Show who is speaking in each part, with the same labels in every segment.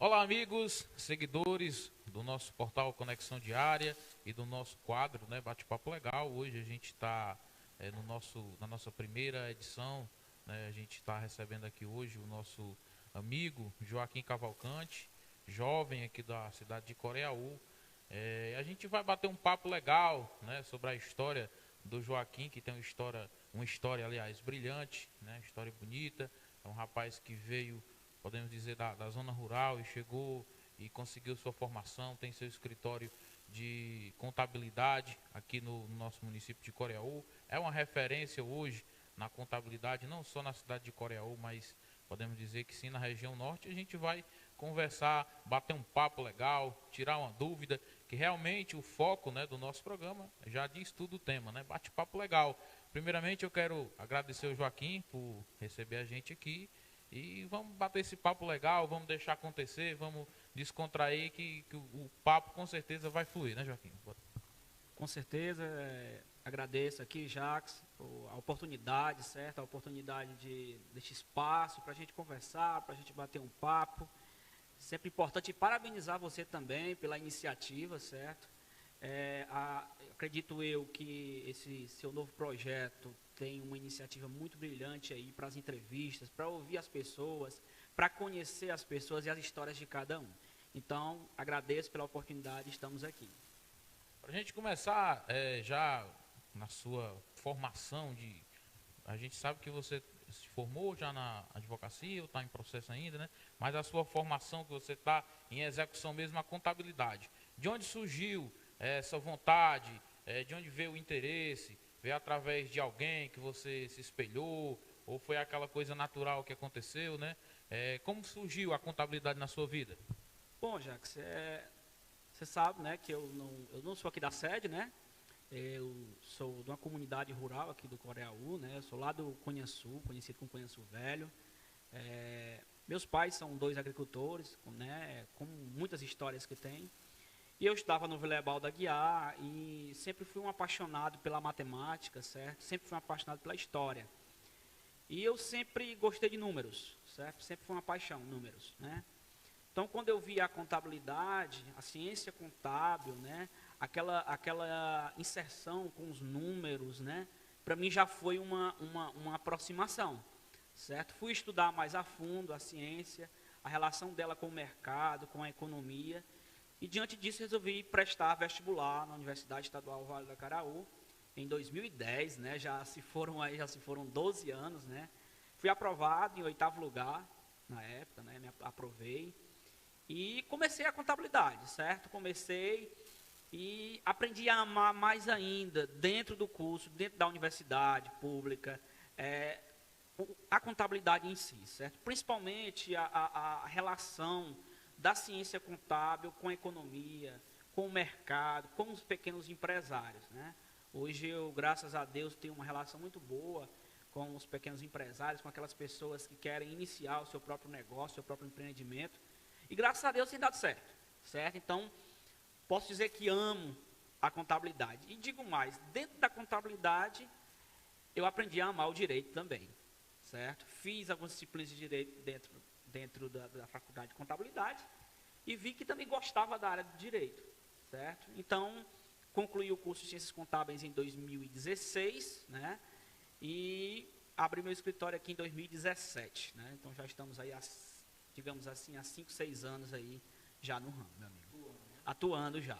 Speaker 1: Olá, amigos, seguidores do nosso portal Conexão Diária e do nosso quadro, né, Bate-Papo Legal. Hoje a gente está na nossa primeira edição, né, a gente está recebendo aqui hoje o nosso amigo Joaquim Cavalcante, jovem aqui da cidade de Coreaú. A gente vai bater um papo legal, né, sobre a história do Joaquim, que tem uma história, aliás, brilhante, né, história bonita. É um rapaz que veio, podemos dizer, da zona rural e chegou e conseguiu sua formação, tem seu escritório de contabilidade aqui no nosso município de Coreaú. É uma referência hoje na contabilidade, não só na cidade de Coreaú, mas podemos dizer que sim, na região norte. A gente vai conversar, bater um papo legal, tirar uma dúvida, que realmente o foco, né, do nosso programa já diz tudo o tema, né? Bate-papo legal. Primeiramente eu quero agradecer o Joaquim por receber a gente aqui e vamos bater esse papo legal, vamos deixar acontecer, vamos descontrair que o papo com certeza vai fluir, né, Joaquim?
Speaker 2: Com certeza, agradeço aqui, Jacques, a oportunidade, certo? A oportunidade deste espaço para a gente conversar, para a gente bater um papo. Sempre importante e parabenizar você também pela iniciativa, certo? Acredito eu que esse seu novo projeto tem uma iniciativa muito brilhante aí para as entrevistas, para ouvir as pessoas, para conhecer as pessoas e as histórias de cada um. Então, agradeço pela oportunidade, estamos aqui.
Speaker 1: Para a gente começar já na sua formação a gente sabe que você se formou já na advocacia, ou está em processo ainda, né? Mas a sua formação que você está em execução mesmo, a contabilidade. De onde surgiu essa vontade? De onde veio o interesse? Veio através de alguém que você se espelhou? Ou foi aquela coisa natural que aconteceu, né? Como surgiu a contabilidade na sua vida?
Speaker 2: Bom, Jacques, você sabe, né, que eu não sou aqui da sede, né? Eu sou de uma comunidade rural aqui do Coreaú, né? Eu sou lá do Conhaçu, conhecido como Conhaçu Velho. Meus pais são dois agricultores, né? Como muitas histórias que tem. E eu estava no Vilebal da Guiar e sempre fui um apaixonado pela matemática, certo? Sempre fui um apaixonado pela história. E eu sempre gostei de números, certo? Sempre foi uma paixão, números, né? Então, quando eu vi a contabilidade, a ciência contábil, né, aquela inserção com os números, né, para mim já foi uma aproximação, certo? Fui estudar mais a fundo a ciência, a relação dela com o mercado, com a economia, e diante disso resolvi prestar vestibular na Universidade Estadual Vale do Acaraú, em 2010, né, já se foram 12 anos, né? Fui aprovado em 8º lugar na época, né, me aprovei. E comecei a contabilidade, certo? Comecei e aprendi a amar mais ainda, dentro do curso, dentro da universidade pública, a contabilidade em si, certo? Principalmente a relação da ciência contábil com a economia, com o mercado, com os pequenos empresários, né? Hoje eu, graças a Deus, tenho uma relação muito boa com os pequenos empresários, com aquelas pessoas que querem iniciar o seu próprio negócio, o seu próprio empreendimento. E graças a Deus tem dado certo, certo? Então, posso dizer que amo a contabilidade. E digo mais, dentro da contabilidade, eu aprendi a amar o direito também, certo? Fiz algumas disciplinas de direito dentro da faculdade de contabilidade e vi que também gostava da área de direito, certo? Então, concluí o curso de Ciências Contábeis em 2016, né? E abri meu escritório aqui em 2017, né? Então, já estamos aí digamos assim, há 5, 6 anos aí já no ramo, meu amigo. Atuando já.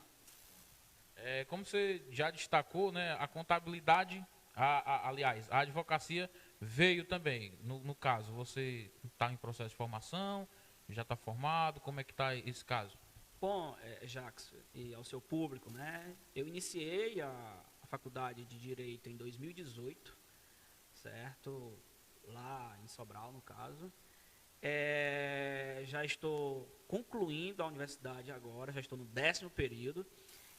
Speaker 1: Como você já destacou, né, a contabilidade, aliás, a advocacia veio também. No caso, você está em processo de formação, já está formado, como é que está esse caso?
Speaker 2: Bom, Jacques, e ao seu público, né, eu iniciei a faculdade de Direito em 2018, certo? Lá em Sobral, no caso. Já estou concluindo a universidade agora, já estou no 10º período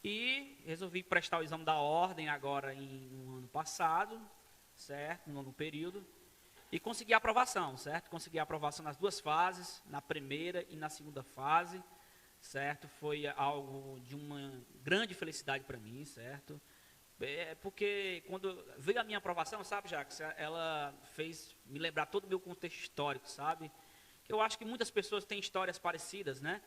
Speaker 2: e resolvi prestar o exame da ordem agora no ano passado, certo? No nono período, e consegui a aprovação, certo? Consegui a aprovação nas duas fases, na primeira e na segunda fase, certo? Foi algo de uma grande felicidade para mim, certo? Porque quando veio a minha aprovação, sabe, Jacques, ela fez me lembrar todo o meu contexto histórico, sabe? que eu acho que muitas pessoas têm histórias parecidas, né?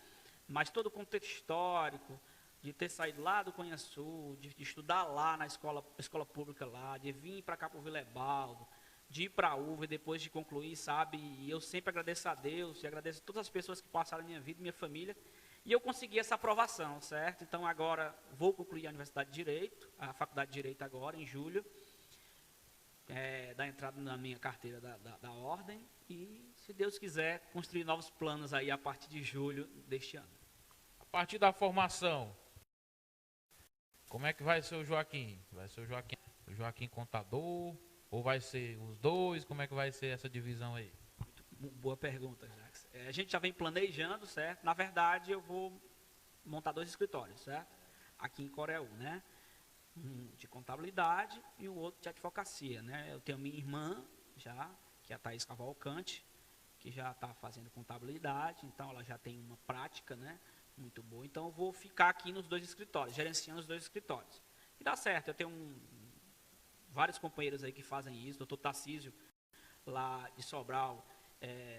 Speaker 2: Mas todo o contexto histórico, de ter saído lá do Cunha Sul, de estudar lá na escola pública lá, de vir para cá para o Vila Ebaldo, de ir para a UVA e depois de concluir, sabe? E eu sempre agradeço a Deus e agradeço a todas as pessoas que passaram na minha vida, minha família, e eu consegui essa aprovação, certo? Então agora vou concluir a Universidade de Direito, a Faculdade de Direito agora, em julho, da entrada na minha carteira da Ordem, e se Deus quiser, construir novos planos aí a partir de julho deste ano.
Speaker 1: A partir da formação, como é que vai ser o Joaquim? Vai ser o Joaquim contador? Ou vai ser os dois? Como é que vai ser essa divisão aí?
Speaker 2: Muito boa pergunta, Jax. A gente já vem planejando, certo? Na verdade, eu vou montar 2 escritórios, certo? Aqui em Coreú, né? Um de contabilidade e o outro de advocacia, né? Eu tenho minha irmã já, que é a Thaís Cavalcante, que já está fazendo contabilidade, então ela já tem uma prática, né? Muito boa. Então eu vou ficar aqui nos 2 escritórios, gerenciando os 2 escritórios. E dá certo, eu tenho vários companheiros aí que fazem isso, o doutor Tarcísio, lá de Sobral,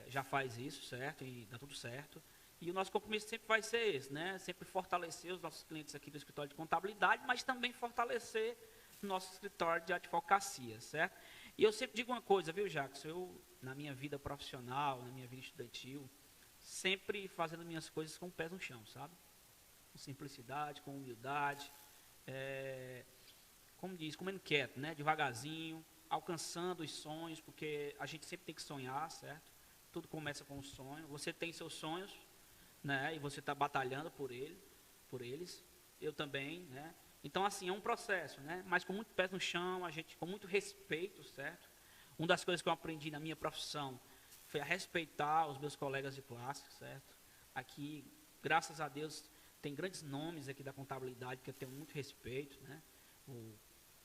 Speaker 2: já faz isso, certo? E dá tudo certo. E o nosso compromisso sempre vai ser esse, né? Sempre fortalecer os nossos clientes aqui do escritório de contabilidade, mas também fortalecer o nosso escritório de advocacia, certo? E eu sempre digo uma coisa, viu, Jacques? Eu, na minha vida profissional, na minha vida estudantil, sempre fazendo minhas coisas com pés no chão, sabe? Com simplicidade, com humildade, como diz, comendo quieto, né? Devagarzinho, alcançando os sonhos, porque a gente sempre tem que sonhar, certo? Tudo começa com um sonho. Você tem seus sonhos, né? E você está batalhando por eles. Eu também, né? Então, assim, é um processo, né? Mas com muito pés no chão, a gente com muito respeito, certo? Uma das coisas que eu aprendi na minha profissão foi a respeitar os meus colegas de classe, certo? Aqui, graças a Deus, tem grandes nomes aqui da contabilidade que eu tenho muito respeito, né?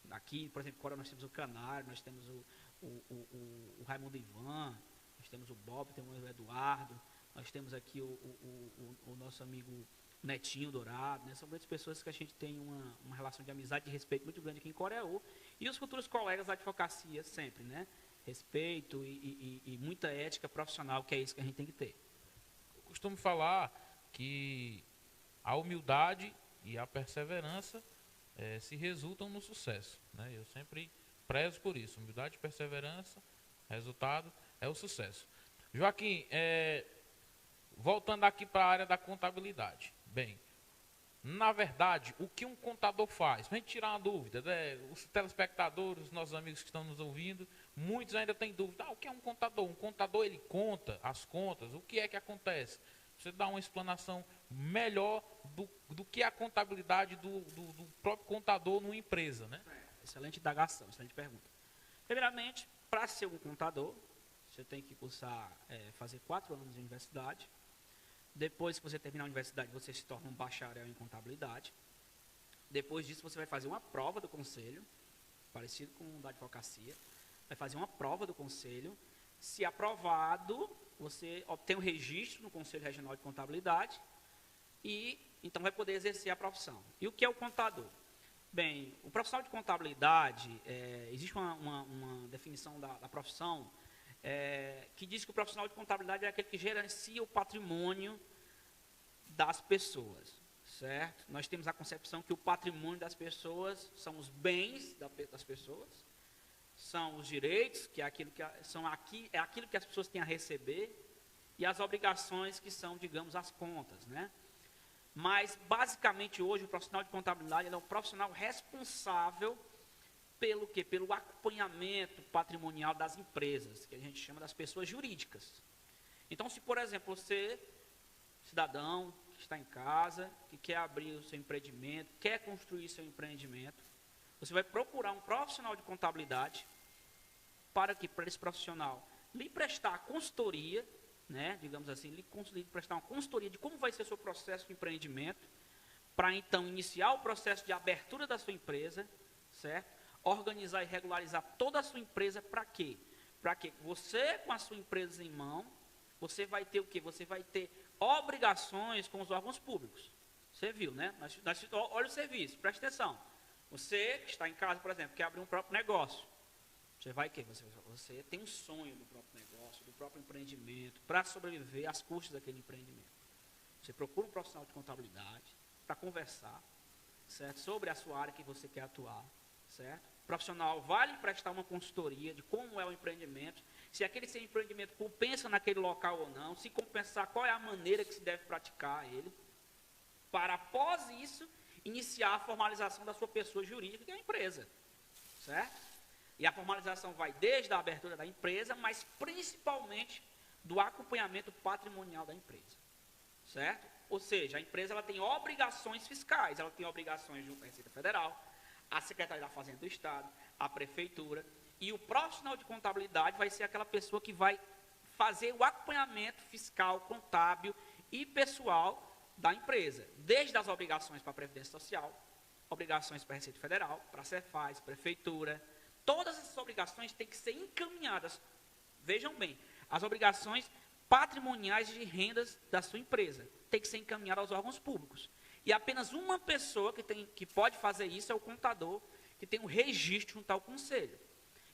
Speaker 2: Aqui, por exemplo, agora nós temos o Canário, nós temos o Raimundo Ivan, nós temos o Bob, temos o Eduardo, nós temos aqui o nosso amigo Netinho Dourado, né? São grandes pessoas que a gente tem uma relação de amizade e respeito muito grande aqui em Coreú. E os futuros colegas da advocacia sempre, né? Respeito e muita ética profissional, que é isso que a gente tem que ter.
Speaker 1: Eu costumo falar que a humildade e a perseverança se resultam no sucesso, né? Eu sempre prezo por isso. Humildade e perseverança, resultado é o sucesso. Joaquim, voltando aqui para a área da contabilidade. Bem, na verdade, o que um contador faz? Para a gente tirar uma dúvida, né? Os telespectadores, os nossos amigos que estão nos ouvindo, muitos ainda têm dúvida. O que é um contador? Um contador, ele conta as contas. O que é que acontece? Você dá uma explanação melhor do que a contabilidade do próprio contador numa empresa, né?
Speaker 2: Excelente indagação, excelente pergunta. Primeiramente, para ser um contador, você tem que cursar, fazer 4 anos de universidade. Depois que você terminar a universidade, você se torna um bacharel em contabilidade. Depois disso, você vai fazer uma prova do conselho, parecido com o da advocacia. Vai fazer uma prova do conselho. Se aprovado, você obtém o registro no Conselho Regional de Contabilidade e então vai poder exercer a profissão. E o que é o contador? Bem, o profissional de contabilidade, existe uma definição da profissão que diz que o profissional de contabilidade é aquele que gerencia o patrimônio das pessoas, certo? Nós temos a concepção que o patrimônio das pessoas são os bens das pessoas, são os direitos, que é aquilo que as pessoas têm a receber, e as obrigações, que são, digamos, as contas, né? Mas, basicamente, hoje, o profissional de contabilidade é um profissional responsável pelo quê? Pelo acompanhamento patrimonial das empresas, que a gente chama das pessoas jurídicas. Então, se, por exemplo, você, cidadão, que está em casa, que quer abrir o seu empreendimento, quer construir seu empreendimento, você vai procurar um profissional de contabilidade para esse profissional lhe prestar consultoria, né, digamos assim, lhe prestar uma consultoria de como vai ser o seu processo de empreendimento, para então iniciar o processo de abertura da sua empresa, certo? Organizar e regularizar toda a sua empresa para quê? Para que você, com a sua empresa em mão, você vai ter o quê? Você vai ter obrigações com os órgãos públicos. Você viu, né? Olha o serviço, presta atenção. Você que está em casa, por exemplo, quer abrir um próprio negócio. Você vai quê? Você tem um sonho do próprio negócio, do próprio empreendimento, para sobreviver às custas daquele empreendimento. Você procura um profissional de contabilidade para conversar, certo? Sobre a sua área que você quer atuar, certo? O profissional vai lhe prestar uma consultoria de como é o empreendimento, se aquele seu empreendimento compensa naquele local ou não, se compensar, qual é a maneira que se deve praticar ele, para após isso, iniciar a formalização da sua pessoa jurídica, que é a empresa, certo? E a formalização vai desde a abertura da empresa, mas principalmente do acompanhamento patrimonial da empresa, certo? Ou seja, a empresa ela tem obrigações fiscais, ela tem obrigações junto à Receita Federal, à Secretaria da Fazenda do Estado, à Prefeitura, e o profissional de contabilidade vai ser aquela pessoa que vai fazer o acompanhamento fiscal, contábil e pessoal da empresa, desde as obrigações para a Previdência Social, obrigações para a Receita Federal, para a Cefaz, Prefeitura. Todas essas obrigações têm que ser encaminhadas, vejam bem, as obrigações patrimoniais de rendas da sua empresa têm que ser encaminhadas aos órgãos públicos. E apenas uma pessoa que pode fazer isso é o contador, que tem um registro junto ao conselho.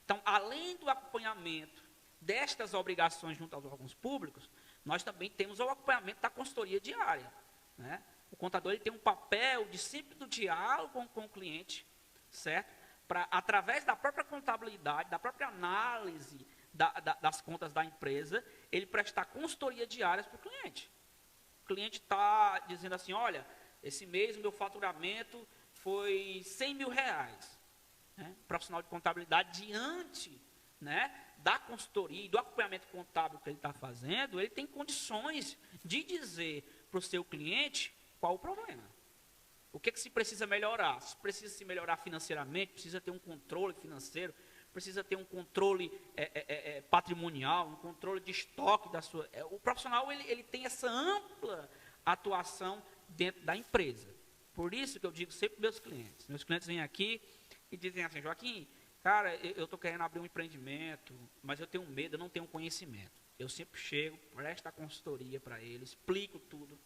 Speaker 2: Então, além do acompanhamento destas obrigações junto aos órgãos públicos, nós também temos o acompanhamento da consultoria diária, né? O contador ele tem um papel de sempre do diálogo com o cliente, certo? Para, através da própria contabilidade, da própria análise das contas da empresa, ele prestar consultoria diária para o cliente. O cliente está dizendo assim, olha, esse mês o meu faturamento foi 100 mil reais. Né? O profissional de contabilidade, diante, né, da consultoria e do acompanhamento contábil que ele está fazendo, ele tem condições de dizer para o seu cliente qual o problema. O que se precisa melhorar? Se precisa se melhorar financeiramente, precisa ter um controle financeiro, precisa ter um controle patrimonial, um controle de estoque da sua... O profissional ele tem essa ampla atuação dentro da empresa. Por isso que eu digo sempre para meus clientes vêm aqui e dizem assim, Joaquim, cara, eu estou querendo abrir um empreendimento, mas eu tenho medo, eu não tenho conhecimento. Eu sempre chego, presto a consultoria para eles, explico tudo,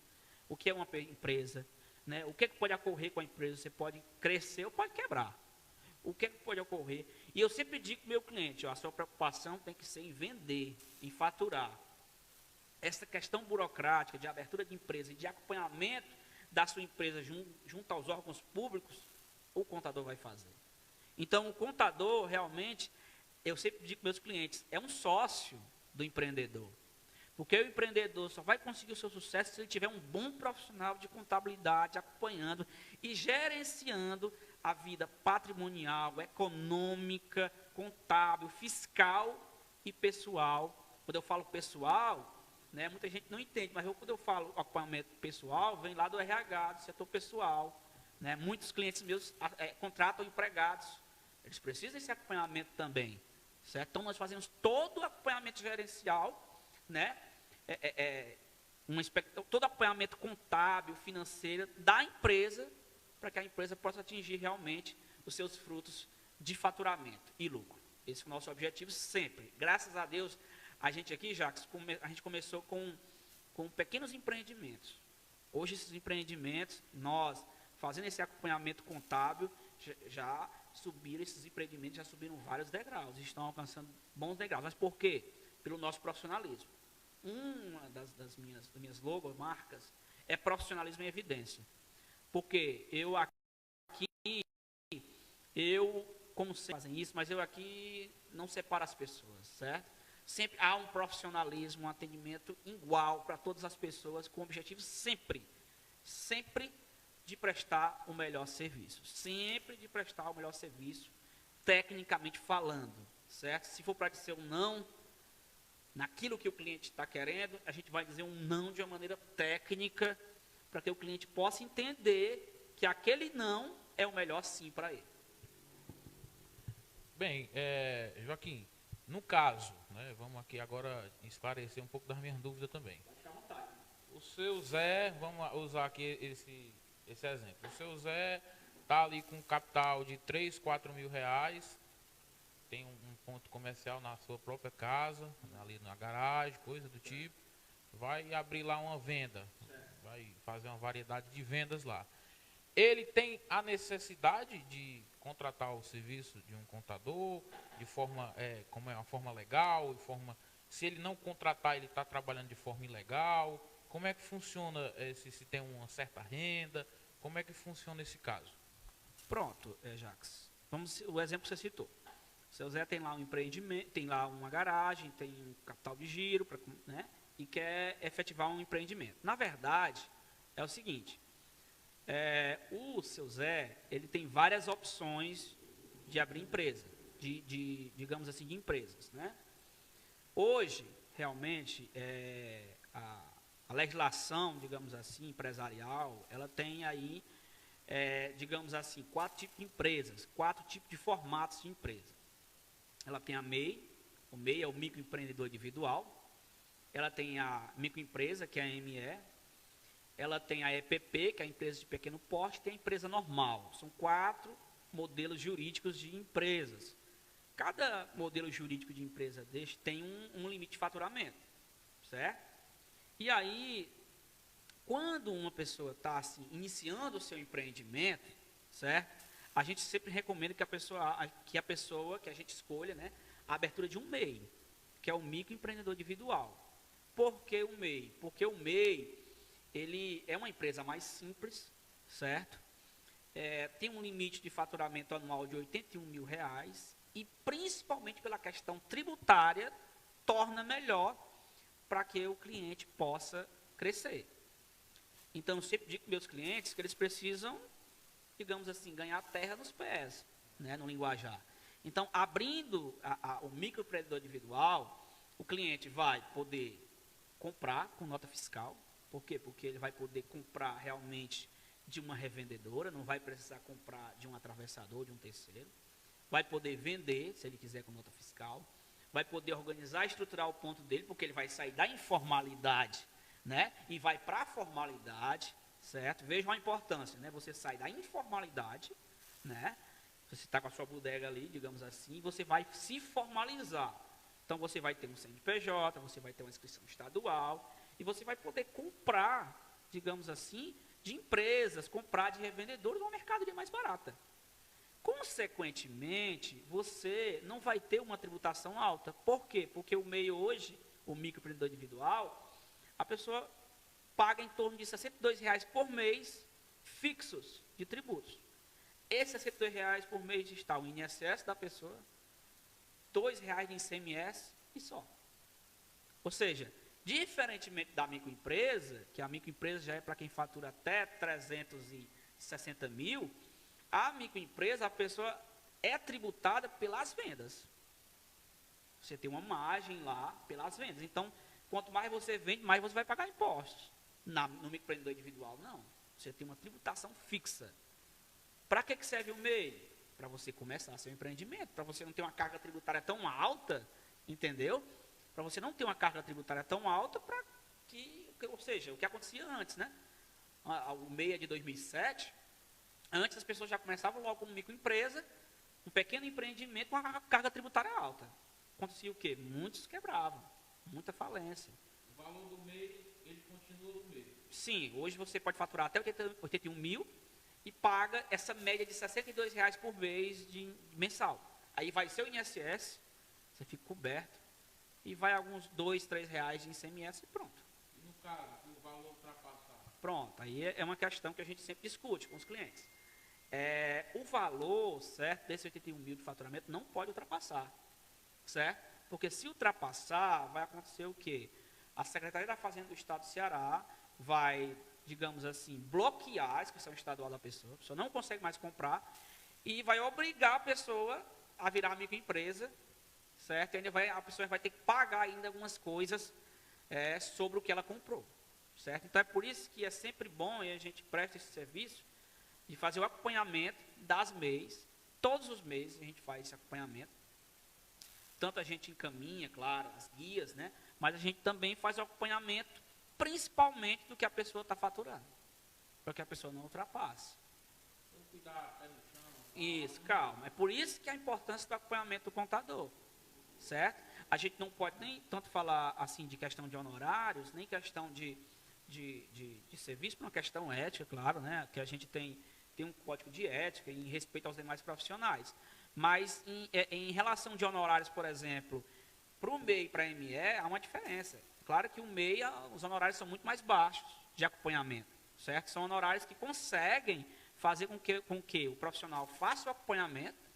Speaker 2: o que é uma empresa, né? O que pode ocorrer com a empresa, você pode crescer ou pode quebrar. O que pode ocorrer? E eu sempre digo para o meu cliente, ó, a sua preocupação tem que ser em vender, em faturar. Essa questão burocrática de abertura de empresa e de acompanhamento da sua empresa junto aos órgãos públicos, o contador vai fazer. Então, o contador, realmente, eu sempre digo para meus clientes, é um sócio do empreendedor. Porque o empreendedor só vai conseguir o seu sucesso se ele tiver um bom profissional de contabilidade acompanhando e gerenciando a vida patrimonial, econômica, contábil, fiscal e pessoal. Quando eu falo pessoal, né, muita gente não entende, mas quando eu falo acompanhamento pessoal, vem lá do RH, do setor pessoal. Né? Muitos clientes meus contratam empregados, eles precisam desse acompanhamento também. Certo? Então, nós fazemos todo o acompanhamento gerencial, né? Todo acompanhamento contábil, financeiro da empresa, para que a empresa possa atingir realmente os seus frutos de faturamento e lucro. Esse é o nosso objetivo sempre. Graças a Deus, a gente aqui, Jacques, a gente começou com pequenos empreendimentos. Hoje, esses empreendimentos, nós fazendo esse acompanhamento contábil, já subiram, esses empreendimentos já subiram vários degraus, estão alcançando bons degraus. Mas por quê? Pelo nosso profissionalismo. Uma das minhas logomarcas é profissionalismo em evidência. Porque como vocês fazem isso, mas eu aqui não separo as pessoas, certo? Sempre há um profissionalismo, um atendimento igual para todas as pessoas, com o objetivo sempre de prestar o melhor serviço. Sempre de prestar o melhor serviço, tecnicamente falando, certo? Se for para dizer um não, naquilo que o cliente está querendo, a gente vai dizer um não de uma maneira técnica, para que o cliente possa entender que aquele não é o melhor sim para ele.
Speaker 1: Bem, Joaquim, no caso, né, vamos aqui agora esclarecer um pouco das minhas dúvidas também.
Speaker 2: Pode ficar à vontade.
Speaker 1: O seu Zé, vamos usar aqui esse exemplo. O seu Zé está ali com um capital de 3, 4 mil reais, tem um ponto comercial na sua própria casa, ali na garagem, coisa do tipo, vai abrir lá uma venda, vai fazer uma variedade de vendas lá. ele tem a necessidade de contratar o serviço de um contador de forma, como é uma forma legal, se ele não contratar, ele está trabalhando de forma ilegal. Como é que funciona se tem uma certa renda? Como é que funciona esse caso?
Speaker 2: Pronto, Jax. O exemplo que você citou. O seu Zé tem lá um empreendimento, tem lá uma garagem, tem um capital de giro, né, e quer efetivar um empreendimento. Na verdade, é o seguinte, o seu Zé, ele tem várias opções de abrir empresa, digamos assim, de empresas, né? Hoje, realmente, a legislação, digamos assim, empresarial, ela tem aí, digamos assim, 4 tipos de empresas, 4 tipos de formatos de empresa. Ela tem a MEI, o MEI é o microempreendedor individual, ela tem a microempresa, que é a ME, ela tem a EPP, que é a empresa de pequeno porte, e tem a empresa normal. São 4 modelos jurídicos de empresas. Cada modelo jurídico de empresa deste tem um limite de faturamento, certo? E aí, quando uma pessoa está assim, iniciando o seu empreendimento, certo? A gente sempre recomenda que a pessoa que a gente escolha, né, a abertura de um MEI, que é o microempreendedor individual. Por que o MEI? Porque o MEI, ele é uma empresa mais simples, certo? Tem um limite de faturamento anual de R$81 mil e principalmente pela questão tributária, torna melhor para que o cliente possa crescer. Então, eu sempre digo para meus clientes que eles precisam, digamos assim, ganhar terra nos pés, né, no linguajar. Então, abrindo o microempreendedor individual, o cliente vai poder comprar com nota fiscal. Por quê? Porque ele vai poder comprar realmente de uma revendedora, não vai precisar comprar de um atravessador, de um terceiro. Vai poder vender, se ele quiser, com nota fiscal. Vai poder organizar e estruturar o ponto dele, porque ele vai sair da informalidade, né, e vai para a formalidade, certo? Vejam a importância, né? Você sai da informalidade, né? Você está com a sua bodega ali, digamos assim, e você vai se formalizar. Então, você vai ter um CNPJ, você vai ter uma inscrição estadual, e você vai poder comprar, digamos assim, de empresas, comprar de revendedores numa mercadoria mais barata. Consequentemente, você não vai ter uma tributação alta. Por quê? Porque o meio hoje, o microempreendedor individual, a pessoa paga em torno de R$62 por mês fixos de tributos. Esses R$62 por mês está o INSS da pessoa, R$2 de ICMS e só. Ou seja, diferentemente da microempresa, que a microempresa já é para quem fatura até 360 mil, a microempresa, a pessoa é tributada pelas vendas. Você tem uma margem lá pelas vendas. Então, quanto mais você vende, mais você vai pagar impostos. No microempreendedor individual, não. Você tem uma tributação fixa. Para que serve o MEI? Para você começar seu empreendimento, para você não ter uma carga tributária tão alta, entendeu? Para você não ter uma carga tributária tão alta, ou seja, o que acontecia antes, né? O MEI é de 2007, antes as pessoas já começavam logo como microempresa, um pequeno empreendimento com uma carga tributária alta. Acontecia o quê? Muitos quebravam, muita falência.
Speaker 1: O valor do MEI, ele continua no MEI?
Speaker 2: Sim, hoje você pode faturar até 81 mil e paga essa média de R$62 por mês mensal. Aí vai seu INSS, você fica coberto, e vai alguns R$2, R$3 de ICMS e pronto.
Speaker 1: E no caso, se o valor ultrapassar?
Speaker 2: Pronto, aí é uma questão que a gente sempre discute com os clientes. O valor, certo, desse 81 mil de faturamento não pode ultrapassar, certo? Porque se ultrapassar, vai acontecer o quê? A Secretaria da Fazenda do Estado do Ceará vai, digamos assim, bloquear a inscrição estadual da pessoa, a pessoa não consegue mais comprar, e vai obrigar a pessoa a virar microempresa, certo? E ainda a pessoa vai ter que pagar ainda algumas coisas sobre o que ela comprou, certo? Então, é por isso que é sempre bom, e a gente presta esse serviço, de fazer o acompanhamento das MEIs. Todos os meses a gente faz esse acompanhamento. Tanto a gente encaminha, claro, as guias, né? Mas a gente também faz o acompanhamento, principalmente do que a pessoa está faturando, para que a pessoa não ultrapasse.
Speaker 1: Vamos cuidar pé no chão.
Speaker 2: Isso, calma. É por isso que a importância do acompanhamento do contador, certo? A gente não pode nem tanto falar assim de questão de honorários, nem questão de serviço, por uma questão ética, claro, né? Que a gente tem tem um código de ética em respeito aos demais profissionais. Mas em relação de honorários, por exemplo, para o MEI e para a ME, há uma diferença. Claro que o MEI, os honorários são muito mais baixos de acompanhamento, certo? São honorários que conseguem fazer com que o profissional faça o acompanhamento,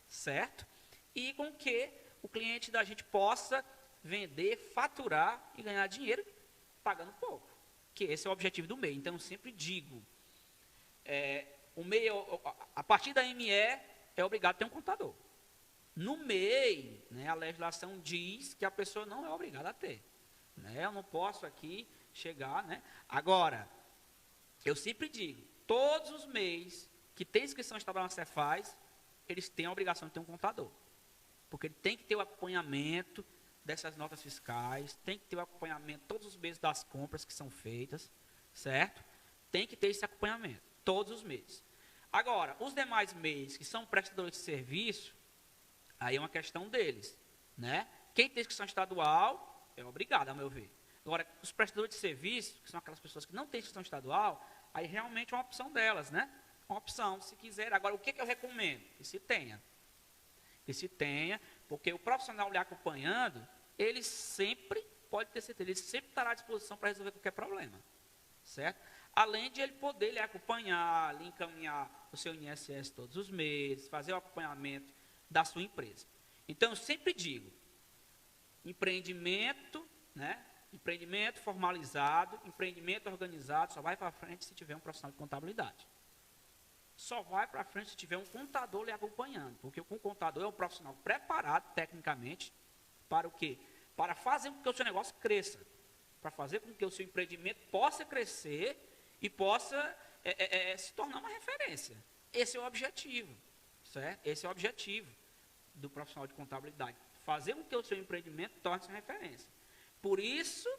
Speaker 2: certo? E com que o cliente da gente possa vender, faturar e ganhar dinheiro pagando pouco. Que esse é o objetivo do MEI. Então, eu sempre digo, o MEI, a partir da ME, é obrigado a ter um contador. No MEI, né, a legislação diz que a pessoa não é obrigada a ter. Né? Eu não posso aqui chegar. Né? Agora, eu sempre digo, todos os MEIs que têm inscrição estadual na Cefaz, eles têm a obrigação de ter um contador. Porque ele tem que ter o acompanhamento dessas notas fiscais, tem que ter o acompanhamento todos os meses das compras que são feitas, certo? Tem que ter esse acompanhamento, todos os meses. Agora, os demais MEIs que são prestadores de serviço, aí é uma questão deles, né? Quem tem inscrição estadual é obrigado, a meu ver. Agora, os prestadores de serviço, que são aquelas pessoas que não têm inscrição estadual, aí realmente é uma opção delas, né? Uma opção, se quiser. Agora, o que eu recomendo? Que se tenha. Que se tenha, porque o profissional lhe acompanhando, ele sempre, pode ter certeza, ele sempre estará à disposição para resolver qualquer problema, certo? Além de ele poder lhe acompanhar, lhe encaminhar o seu INSS todos os meses, fazer o acompanhamento da sua empresa. Então, eu sempre digo, empreendimento, né? Empreendimento formalizado, empreendimento organizado, só vai para frente se tiver um profissional de contabilidade. Só vai para frente se tiver um contador lhe acompanhando, porque o contador é um profissional preparado tecnicamente para o quê? Para fazer com que o seu negócio cresça, para fazer com que o seu empreendimento possa crescer e possa se tornar uma referência. Esse é o objetivo, certo? Esse é o objetivo do profissional de contabilidade, fazer com que o seu empreendimento torne-se uma referência. Por isso,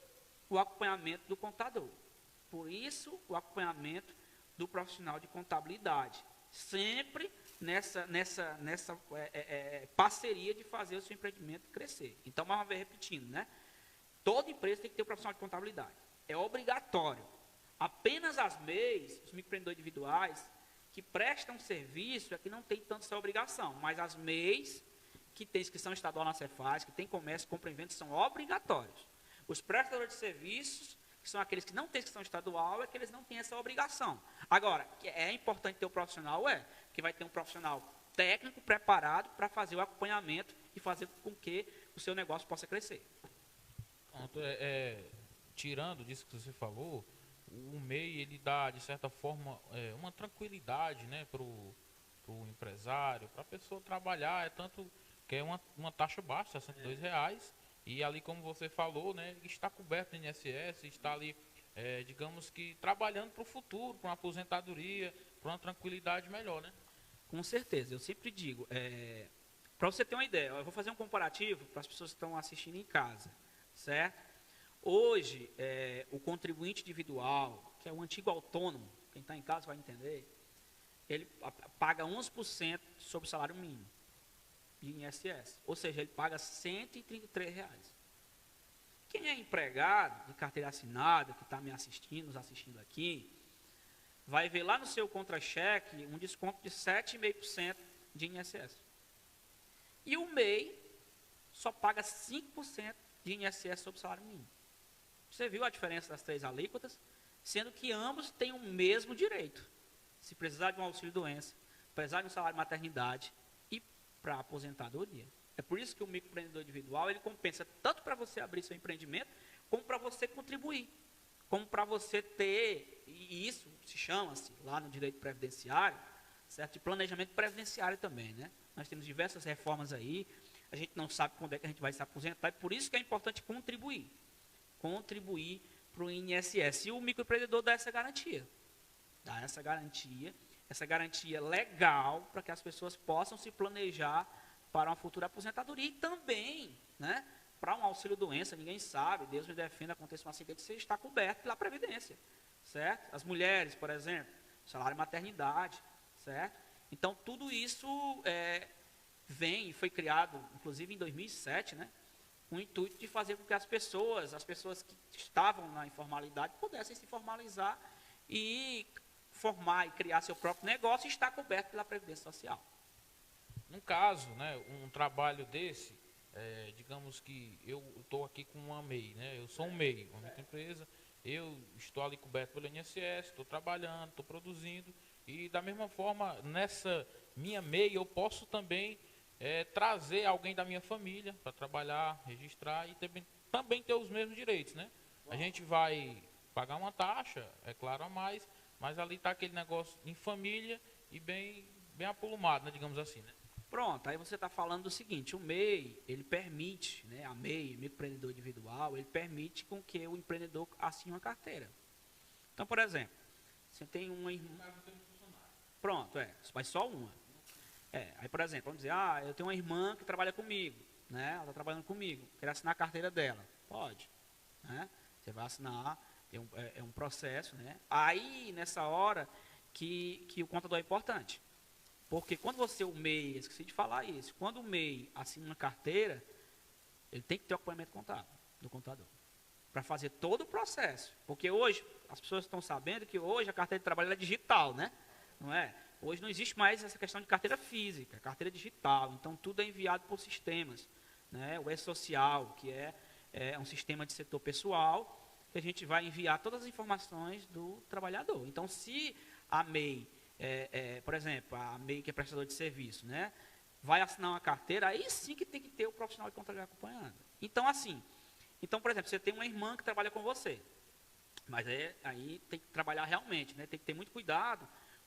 Speaker 2: o acompanhamento do contador. Por isso, o acompanhamento do profissional de contabilidade. Sempre nessa parceria de fazer o seu empreendimento crescer. Então, mais uma vez repetindo, né? Toda empresa tem que ter um profissional de contabilidade. É obrigatório. Apenas as MEIs, os microempreendedores individuais, que prestam serviço, é que não tem tanto essa obrigação. Mas as MEIs, que têm inscrição estadual na Cefaz, que têm comércio, compra e venda, são obrigatórios. Os prestadores de serviços, que são aqueles que não têm inscrição estadual, é que eles não têm essa obrigação. Agora, que é importante ter um profissional, que vai ter um profissional técnico preparado para fazer o acompanhamento e fazer com que o seu negócio possa crescer.
Speaker 1: Pronto, tirando disso que você falou, o MEI, ele dá, de certa forma, uma tranquilidade, né, para o empresário, para a pessoa trabalhar, tanto que é uma taxa baixa, R$62, e ali, como você falou, né, está coberto no INSS, está ali, digamos que, trabalhando para o futuro, para uma aposentadoria, para uma tranquilidade melhor, né?
Speaker 2: Com certeza, eu sempre digo, para você ter uma ideia, eu vou fazer um comparativo para as pessoas que estão assistindo em casa, certo? Hoje, o contribuinte individual, que é o antigo autônomo, quem está em casa vai entender, ele paga 11% sobre o salário mínimo de INSS, ou seja, ele paga R$133. Quem é empregado de carteira assinada, que está nos assistindo aqui, vai ver lá no seu contra-cheque um desconto de 7,5% de INSS. E o MEI só paga 5% de INSS sobre o salário mínimo. Você viu a diferença das 3 alíquotas? Sendo que ambos têm o mesmo direito. Se precisar de um auxílio-doença, precisar de um salário de maternidade e para aposentadoria. É por isso que o microempreendedor individual, ele compensa tanto para você abrir seu empreendimento, como para você contribuir. Como para você ter, e isso se chama-se lá no direito previdenciário, certo? De planejamento previdenciário também, né? Nós temos diversas reformas aí, a gente não sabe quando é que a gente vai se aposentar, e por isso que é importante contribuir para o INSS. E o microempreendedor dá essa garantia. Dá essa garantia legal para que as pessoas possam se planejar para uma futura aposentadoria e também, né, para um auxílio-doença. Ninguém sabe, Deus me defenda, aconteça um acidente, você está coberto pela Previdência, certo? As mulheres, por exemplo, salário de maternidade, certo? Então, tudo isso vem e foi criado, inclusive em 2007, né, com o intuito de fazer com que as pessoas que estavam na informalidade, pudessem se formalizar e formar e criar seu próprio negócio, está coberto pela Previdência Social.
Speaker 1: No caso, né, um trabalho desse, digamos que eu estou aqui com uma MEI, né, eu sou um MEI, uma microempresa, eu estou ali coberto pelo INSS, estou trabalhando, estou produzindo, e da mesma forma, nessa minha MEI, eu posso também trazer alguém da minha família para trabalhar, registrar e também ter os mesmos direitos, né? A gente vai pagar uma taxa, é claro, a mais, mas ali está aquele negócio em família e bem apolumado, né, digamos assim, né?
Speaker 2: Pronto, aí você está falando do seguinte, o MEI, ele permite, né, a MEI, microempreendedor individual, ele permite com que o empreendedor assine uma carteira. Então, por exemplo, você tem uma irmã... Pronto, mas só uma. Aí, por exemplo, vamos dizer, eu tenho uma irmã que trabalha comigo, né, ela está trabalhando comigo, quer assinar a carteira dela. Pode, né? Você vai assinar, é um processo, né? Aí, nessa hora, que o contador é importante. Porque quando o MEI, esqueci de falar isso, quando o MEI assina uma carteira, ele tem que ter o acompanhamento contábil do contador, para fazer todo o processo. Porque hoje, as pessoas estão sabendo que hoje a carteira de trabalho é digital, né? Não é? Hoje não existe mais essa questão de carteira física, carteira digital. Então, tudo é enviado por sistemas, né? O E-Social, que é um sistema de setor pessoal, que a gente vai enviar todas as informações do trabalhador. Então, se a MEI, por exemplo, a MEI que é prestador de serviço, né, vai assinar uma carteira, aí sim que tem que ter o profissional de contabilidade acompanhando. Então, assim, por exemplo, você tem uma irmã que trabalha com você, mas aí tem que trabalhar realmente, né, tem que ter muito cuidado,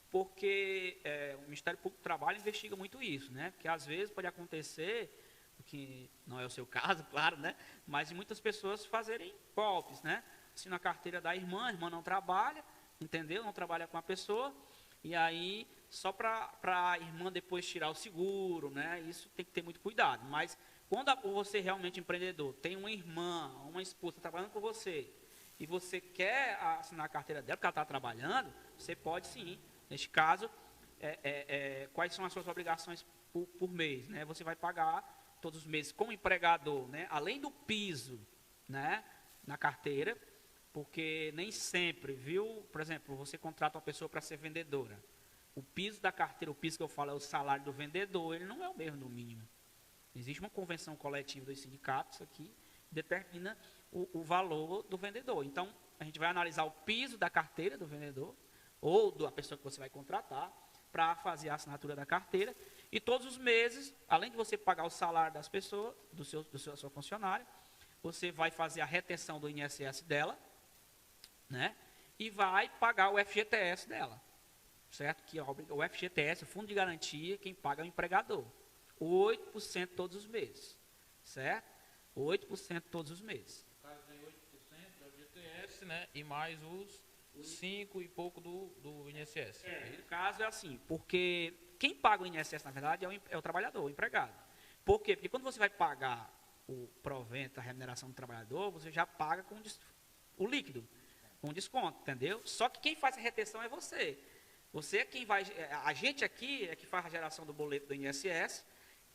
Speaker 2: porque o Ministério Público do Trabalho investiga muito isso, né, porque às vezes pode acontecer, que não é o seu caso, claro, né, mas de muitas pessoas fazerem golpes, né, assina a carteira da irmã, a irmã não trabalha, entendeu? Não trabalha com a pessoa, e aí só para a irmã depois tirar o seguro, né? Isso tem que ter muito cuidado. Mas quando você realmente empreendedor tem uma irmã, uma esposa trabalhando com você, e você quer assinar a carteira dela, porque ela está trabalhando, você pode sim. Neste caso, quais são as suas obrigações por mês, né? Você vai pagar todos os meses como empregador, né? Além do piso, né, na carteira, porque nem sempre, viu? Por exemplo, você contrata uma pessoa para ser vendedora. O piso da carteira, o piso que eu falo é o salário do vendedor, ele não é o mesmo do mínimo. Existe uma convenção coletiva dos sindicatos aqui, que determina o valor do vendedor. Então, a gente vai analisar o piso da carteira do vendedor, ou da pessoa que você vai contratar, para fazer a assinatura da carteira. E todos os meses, além de você pagar o salário das pessoas, da sua funcionária, você vai fazer a retenção do INSS dela, né? E vai pagar o FGTS dela, certo? Que o FGTS, o Fundo de Garantia, quem paga é o empregador. 8% todos os meses, certo? 8% todos os meses.
Speaker 1: No caso, tem 8% do FGTS, né? E mais os 5 e pouco do INSS.
Speaker 2: No caso é assim, porque quem paga o INSS, na verdade, é o trabalhador, o empregado. Por quê? Porque quando você vai pagar o provento, a remuneração do trabalhador, você já paga com o líquido, com desconto, entendeu? Só que quem faz a retenção é você. Você é quem vai... A gente aqui é que faz a geração do boleto do INSS,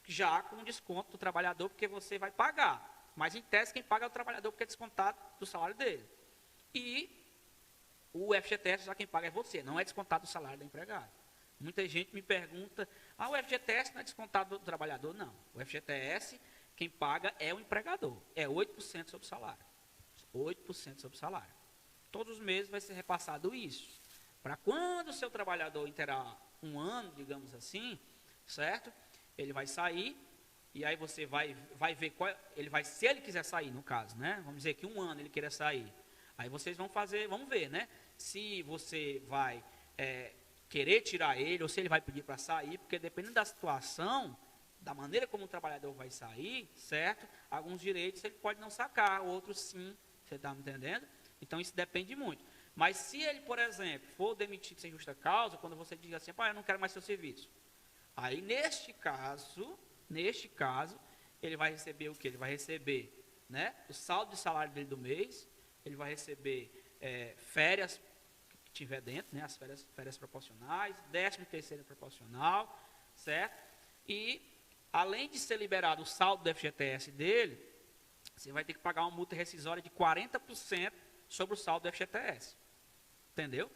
Speaker 2: já com desconto do trabalhador, porque você vai pagar. Mas, em tese, quem paga é o trabalhador, porque é descontado do salário dele. E o FGTS, já quem paga é você, não é descontado do salário do empregado. Muita gente me pergunta, o FGTS não é descontado do trabalhador? Não. O FGTS, quem paga é o empregador. É 8% sobre o salário. 8% sobre o salário. Todos os meses vai ser repassado isso. Para quando o seu trabalhador terá um ano, digamos assim, certo? Ele vai sair, e aí você vai ver se ele quiser sair, no caso, né? Vamos dizer que um ano ele queira sair. Aí vocês vamos ver, né? Se você vai querer tirar ele, ou se ele vai pedir para sair, porque dependendo da situação, da maneira como o trabalhador vai sair, certo? Alguns direitos ele pode não sacar, outros sim, você está me entendendo? Então, isso depende muito. Mas se ele, por exemplo, for demitido sem justa causa, quando você diz assim, eu não quero mais seu serviço. Aí, neste caso, ele vai receber o quê? Ele vai receber, né, o saldo de salário dele do mês, ele vai receber férias que tiver dentro, né, as férias proporcionais, 13º proporcional, certo? E, além de ser liberado o saldo do FGTS dele, você vai ter que pagar uma multa rescisória de 40% sobre o saldo do FGTS. Entendeu?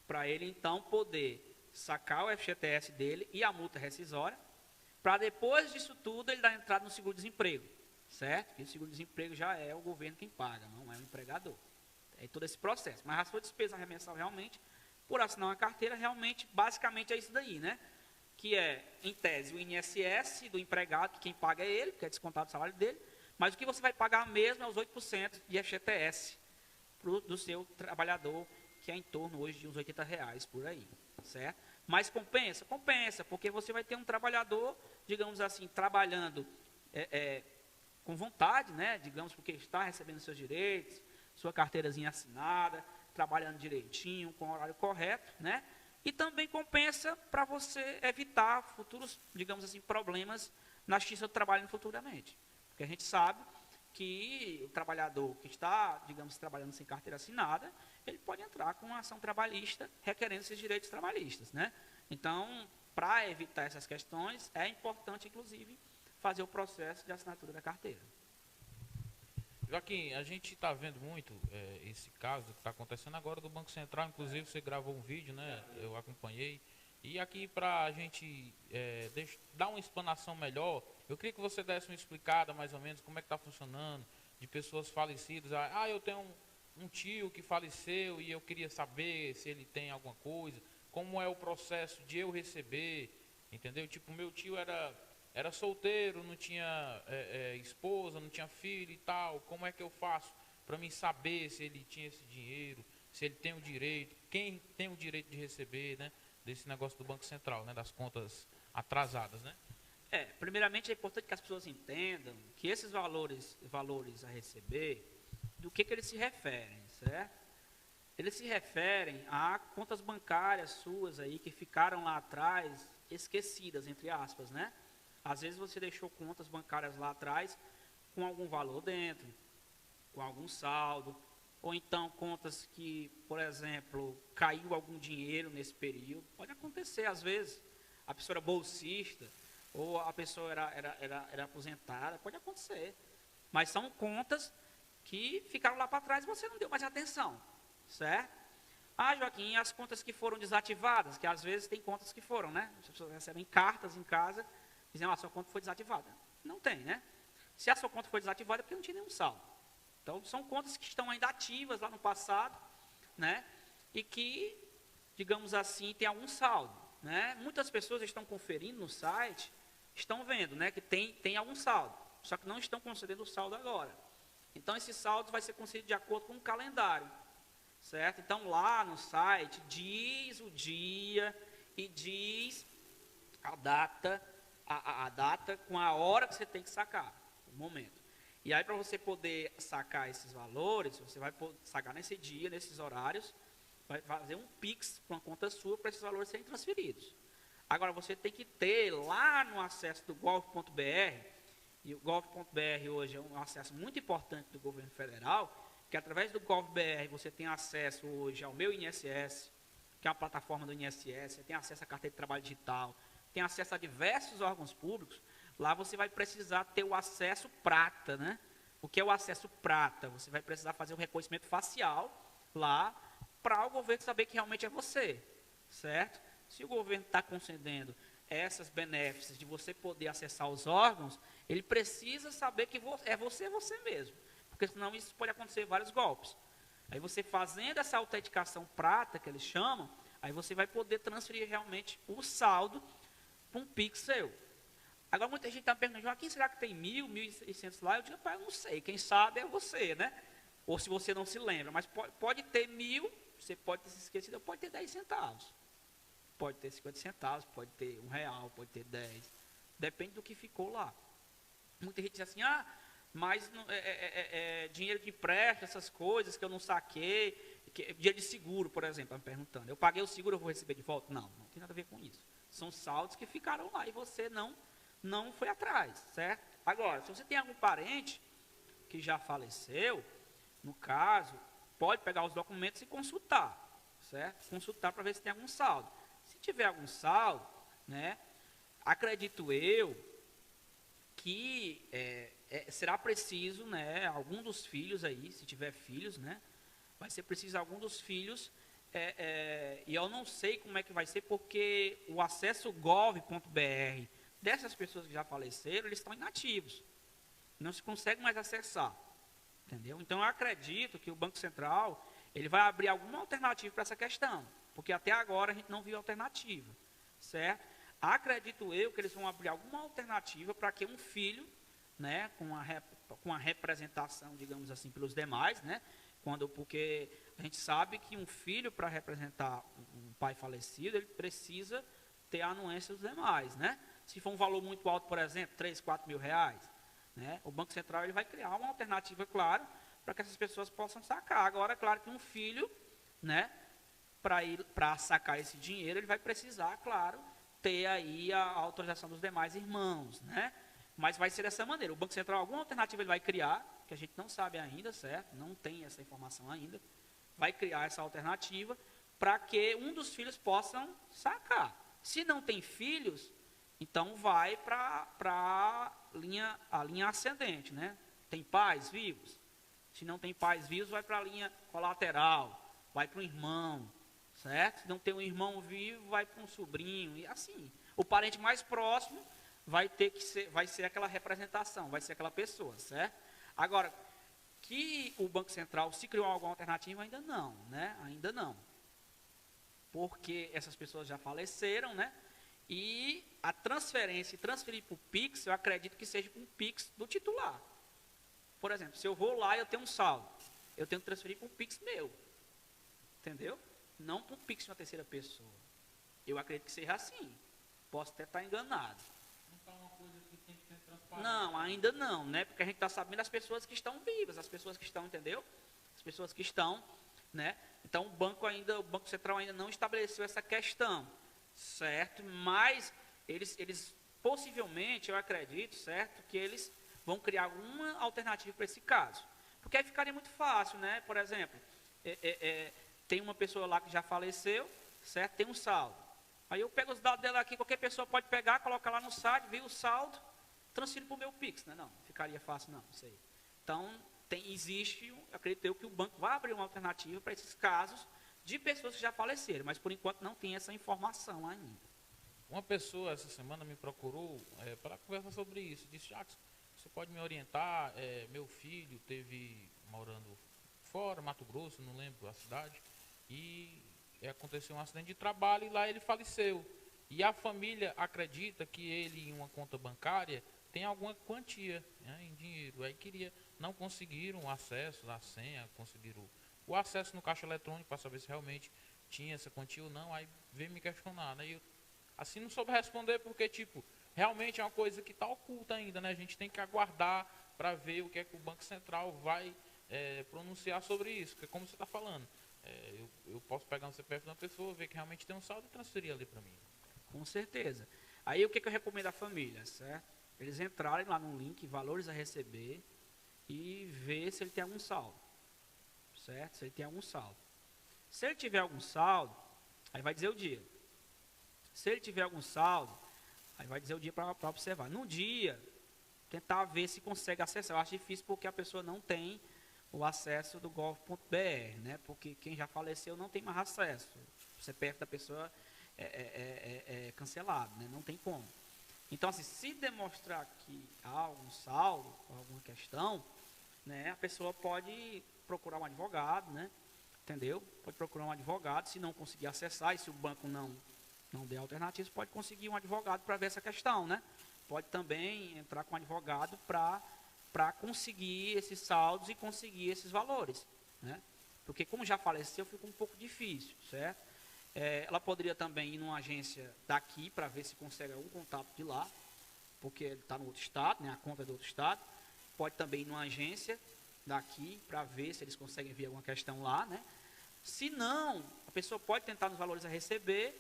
Speaker 2: para ele então poder sacar o FGTS dele e a multa rescisória, para depois disso tudo ele dar entrada no seguro-desemprego, certo? Porque o seguro-desemprego já é o governo quem paga, não é o empregador. É todo esse processo. Mas a sua despesa mensal realmente, por assinar uma carteira, realmente, basicamente é isso daí, né? Que é, em tese, o INSS do empregado, que quem paga é ele, que é descontado do salário dele, mas o que você vai pagar mesmo é os 8% de FGTS do seu trabalhador, que é em torno hoje de uns R$80 por aí, certo? Mas compensa? Compensa, porque você vai ter um trabalhador, digamos assim, trabalhando com vontade, né? Digamos, porque está recebendo seus direitos, sua carteirazinha assinada, trabalhando direitinho, com o horário correto, né? E também compensa para você evitar futuros, digamos assim, problemas na justiça do trabalho futuramente. Porque a gente sabe que o trabalhador que está, digamos, trabalhando sem carteira assinada, ele pode entrar com uma ação trabalhista requerendo esses direitos trabalhistas, né? Então, para evitar essas questões, é importante, inclusive, fazer o processo de assinatura da carteira.
Speaker 1: Joaquim, a gente está vendo muito esse caso que está acontecendo agora do Banco Central, inclusive você gravou um vídeo, né? Eu acompanhei. E aqui para a gente dar uma explanação melhor, eu queria que você desse uma explicada mais ou menos como é que está funcionando, de pessoas falecidas. Eu tenho um tio que faleceu e eu queria saber se ele tem alguma coisa, como é o processo de eu receber, entendeu? Tipo, meu tio era solteiro, não tinha esposa, não tinha filho e tal. Como é que eu faço para mim saber se ele tinha esse dinheiro, se ele tem o direito, quem tem o direito de receber, né, desse negócio do Banco Central, né, das contas atrasadas, né?
Speaker 2: Primeiramente é importante que as pessoas entendam que esses valores a receber, do que eles se referem, certo? Eles se referem a contas bancárias suas aí que ficaram lá atrás esquecidas, entre aspas, né? Às vezes você deixou contas bancárias lá atrás com algum valor dentro, com algum saldo, ou então contas que, por exemplo, caiu algum dinheiro nesse período. Pode acontecer, às vezes, a pessoa era bolsista, ou a pessoa era aposentada, pode acontecer. Mas são contas que ficaram lá para trás e você não deu mais atenção, certo? Joaquim, as contas que foram desativadas, que às vezes tem contas que foram, né? As pessoas recebem cartas em casa, dizendo, sua conta foi desativada. Não tem, né? Se a sua conta foi desativada, é porque não tinha nenhum saldo. Então, são contas que estão ainda ativas lá no passado, né? E que, digamos assim, tem algum saldo, né? Muitas pessoas estão conferindo no site, estão vendo, né, que tem algum saldo, só que não estão concedendo o saldo agora. Então, esse saldo vai ser concedido de acordo com o calendário, certo? Então, lá no site, diz o dia e diz a data, a data com a hora que você tem que sacar, o momento. E aí, para você poder sacar esses valores, você vai sacar nesse dia, nesses horários, vai fazer um Pix para uma conta sua para esses valores serem transferidos. Agora, você tem que ter lá no acesso do gov.br, e o gov.br hoje é um acesso muito importante do governo federal, que através do gov.br você tem acesso hoje ao Meu INSS, que é uma plataforma do INSS, você tem acesso à carteira de trabalho digital, tem acesso a diversos órgãos públicos. Lá você vai precisar ter o acesso prata, né? O que é o acesso prata? Você vai precisar fazer um reconhecimento facial lá para o governo saber que realmente é você, certo? Se o governo está concedendo essas benefícios de você poder acessar os órgãos, ele precisa saber que é você mesmo, porque senão isso pode acontecer vários golpes. Aí você fazendo essa autenticação prata, que eles chamam, aí você vai poder transferir realmente o saldo para um Pix seu. Agora, muita gente está perguntando, Joaquim, será que tem 1.000, 1.600 lá? Eu digo, eu não sei, quem sabe é você, né? Ou se você não se lembra, mas pode ter 1.000, você pode ter se esquecido, ou pode ter 10 centavos. Pode ter 50 centavos, pode ter R$1, pode ter 10. Depende do que ficou lá. Muita gente diz assim, mas dinheiro de empréstimo, essas coisas que eu não saquei, dinheiro de seguro, por exemplo, me perguntando. Eu paguei o seguro, eu vou receber de volta? Não tem nada a ver com isso. São saldos que ficaram lá e você não foi atrás, certo? Agora, se você tem algum parente que já faleceu, no caso, pode pegar os documentos e consultar, certo? Consultar para ver se tem algum saldo. Se tiver algum saldo, né, acredito eu que será preciso, né, algum dos filhos aí, se tiver filhos, né, vai ser preciso algum dos filhos e eu não sei como é que vai ser, porque o acesso gov.br dessas pessoas que já faleceram, eles estão inativos. Não se consegue mais acessar. Entendeu? Então, eu acredito que o Banco Central ele vai abrir alguma alternativa para essa questão. Porque até agora a gente não viu alternativa. Certo? Acredito eu que eles vão abrir alguma alternativa para que um filho, né, com a representação, digamos assim, pelos demais, né, porque a gente sabe que um filho, para representar um pai falecido, ele precisa ter a anuência dos demais, né? Se for um valor muito alto, por exemplo, 3, 4 mil reais, né, o Banco Central ele vai criar uma alternativa, claro, para que essas pessoas possam sacar. Agora, claro que um filho, né, para sacar esse dinheiro, ele vai precisar, claro, ter aí a autorização dos demais irmãos, né? Mas vai ser dessa maneira. O Banco Central, alguma alternativa ele vai criar, que a gente não sabe ainda, certo? Não tem essa informação ainda. Vai criar essa alternativa para que um dos filhos possam sacar. Se não tem filhos, então vai para a linha ascendente, né? Tem pais vivos? Se não tem pais vivos, vai para a linha colateral, vai para o irmão, certo? Se não tem um irmão vivo, vai para um sobrinho, e assim. O parente mais próximo vai ser aquela representação, vai ser aquela pessoa, certo? Agora, que o Banco Central se criou alguma alternativa, ainda não, né? Ainda não. Porque essas pessoas já faleceram, né? E a transferência, transferir para o Pix, eu acredito que seja para um Pix do titular. Por exemplo, se eu vou lá e eu tenho um saldo, eu tenho que transferir para um Pix meu. Entendeu? Não para um Pix de uma terceira pessoa. Eu acredito que seja assim. Posso até estar enganado. Não, ainda não, né? Porque a gente está sabendo as pessoas que estão vivas, as pessoas que estão, entendeu? As pessoas que estão, né? Então o Banco Central ainda não estabeleceu essa questão, certo? Mas eles possivelmente, eu acredito, certo, que eles vão criar alguma alternativa para esse caso. Porque aí ficaria muito fácil, né? Por exemplo, tem uma pessoa lá que já faleceu, certo? Tem um saldo. Aí eu pego os dados dela aqui, qualquer pessoa pode pegar, colocar lá no site, ver o saldo, transfiro para o meu Pix, né? Não, ficaria fácil não, isso aí. Então, existe, acredito eu, que o banco vai abrir uma alternativa para esses casos de pessoas que já faleceram, mas por enquanto não tem essa informação ainda.
Speaker 1: Uma pessoa essa semana me procurou para conversar sobre isso. Disse, Jacques, você pode me orientar? Meu filho teve morando fora, Mato Grosso, não lembro a cidade, e aconteceu um acidente de trabalho e lá ele faleceu. E a família acredita que ele, em uma conta bancária, tem alguma quantia, né, em dinheiro. Aí não conseguiram acesso à senha, conseguiram o acesso no caixa eletrônico para saber se realmente tinha essa quantia ou não. Aí veio me questionar, né? Eu, assim, não soube responder porque, tipo, realmente é uma coisa que está oculta ainda, né? A gente tem que aguardar para ver o que é que o Banco Central vai pronunciar sobre isso. Porque, como você está falando, eu posso pegar um CPF de uma pessoa, ver que realmente tem um saldo e transferir ali para mim.
Speaker 2: Com certeza. Aí o que eu recomendo à família, certo? Eles entrarem lá no link, valores a receber, e ver se ele tem algum saldo, certo? Se ele tem algum saldo. Se ele tiver algum saldo, aí vai dizer o dia. Se ele tiver algum saldo, aí vai dizer o dia para observar. No dia, tentar ver se consegue acessar. Eu acho difícil porque a pessoa não tem o acesso do gov.br, né? Porque quem já faleceu não tem mais acesso. O CPF da pessoa é cancelado, né? Não tem como. Então, assim, se demonstrar que há algum saldo, alguma questão, né, a pessoa pode procurar um advogado, né? Entendeu? Pode procurar um advogado, se não conseguir acessar, e se o banco não der alternativas, pode conseguir um advogado para ver essa questão, né? Pode também entrar com um advogado para conseguir esses saldos e conseguir esses valores, né? Porque como já faleceu, fica um pouco difícil, certo? Ela poderia também ir numa agência daqui para ver se consegue algum contato de lá, porque ele está no outro estado, né? A conta é do outro estado. Pode também ir numa agência daqui para ver se eles conseguem ver alguma questão lá, né? Se não, a pessoa pode tentar nos valores a receber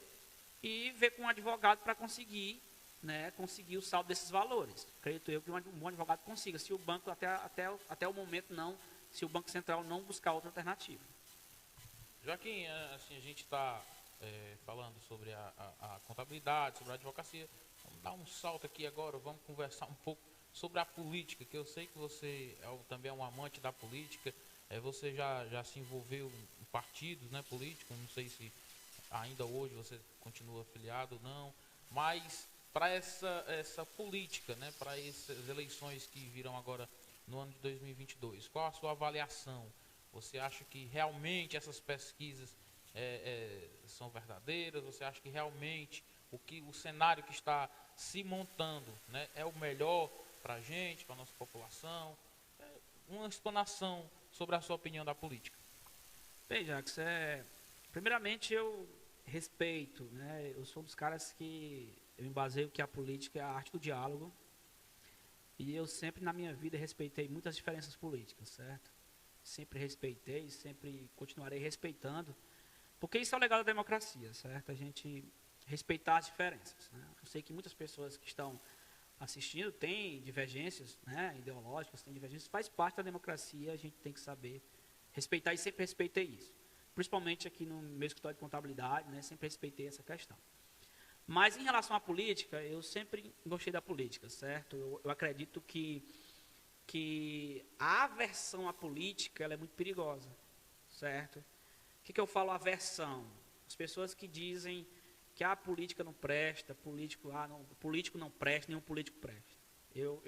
Speaker 2: e ver com um advogado para conseguir, né, conseguir o saldo desses valores. Acredito eu que um bom advogado consiga, se o banco até o momento não, se o Banco Central não buscar outra alternativa.
Speaker 1: Joaquim, assim, a gente está falando sobre a contabilidade, sobre a advocacia. Vamos dar um salto aqui agora, vamos conversar um pouco sobre a política, que eu sei que você também é um amante da política, você já se envolveu um partidos, né, políticos, não sei se ainda hoje você continua afiliado ou não, mas para essa política, né, para essas eleições que virão agora no ano de 2022, qual a sua avaliação? Você acha que realmente essas pesquisas são verdadeiras? Você acha que realmente o cenário que está se montando, né, é o melhor para a gente, para a nossa população? Uma explanação sobre a sua opinião da política.
Speaker 2: Bem, Jacques, primeiramente eu respeito, né? Eu sou um dos caras que eu me baseio que a política é a arte do diálogo. E eu sempre na minha vida respeitei muitas diferenças políticas, certo? Sempre respeitei, sempre continuarei respeitando, porque isso é o legal da democracia, certo? A gente respeitar as diferenças, né? Eu sei que muitas pessoas que estão assistindo têm divergências, né, ideológicas, têm divergências, faz parte da democracia, a gente tem que saber respeitar e sempre respeitei isso. Principalmente aqui no meu escritório de contabilidade, né, sempre respeitei essa questão. Mas em relação à política, eu sempre gostei da política, certo? Eu acredito que a aversão à política ela é muito perigosa, certo? O que eu falo aversão? As pessoas que dizem que a política não presta, político não presta, nenhum político presta. Eu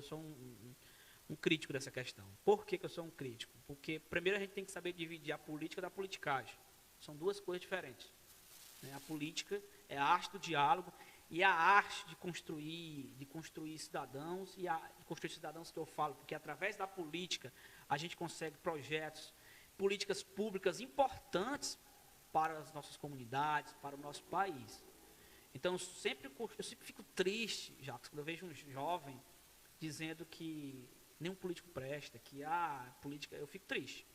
Speaker 2: sou um crítico dessa questão. Por que eu sou um crítico? Porque primeiro a gente tem que saber dividir a política da politicagem. São duas coisas diferentes. Né? A política é a arte do diálogo e a arte de construir cidadãos, e de construir cidadãos que eu falo, porque através da política a gente consegue projetos, políticas públicas importantes para as nossas comunidades, para o nosso país. Então, eu sempre fico triste, Jacques, quando eu vejo um jovem dizendo que nenhum político presta, que a política... Eu fico triste.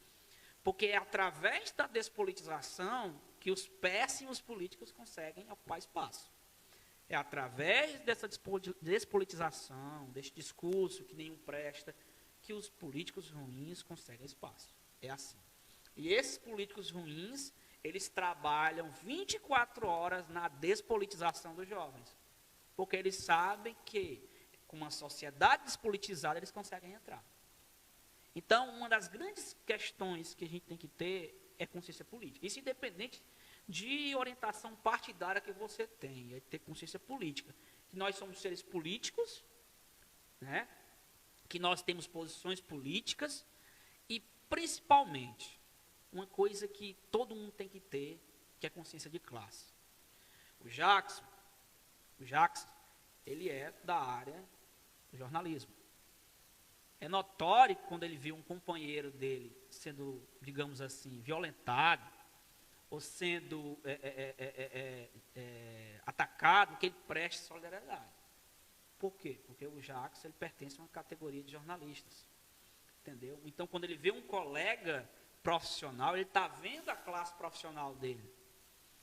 Speaker 2: Porque é através da despolitização que os péssimos políticos conseguem ocupar espaço. É através dessa despolitização, desse discurso que nenhum presta, que os políticos ruins conseguem espaço. É assim. E esses políticos ruins, eles trabalham 24 horas na despolitização dos jovens. Porque eles sabem que, com uma sociedade despolitizada, eles conseguem entrar. Então, uma das grandes questões que a gente tem que ter é consciência política. Isso independente de orientação partidária que você tem, é ter consciência política. Que nós somos seres políticos, né? Que nós temos posições políticas e, principalmente, uma coisa que todo mundo tem que ter, que é consciência de classe. O Jackson, ele é da área do jornalismo. É notório que quando ele viu um companheiro dele sendo, digamos assim, violentado, ou sendo atacado, que ele preste solidariedade. Por quê? Porque o Jackson ele pertence a uma categoria de jornalistas. Entendeu? Então, quando ele vê um colega profissional, ele está vendo a classe profissional dele.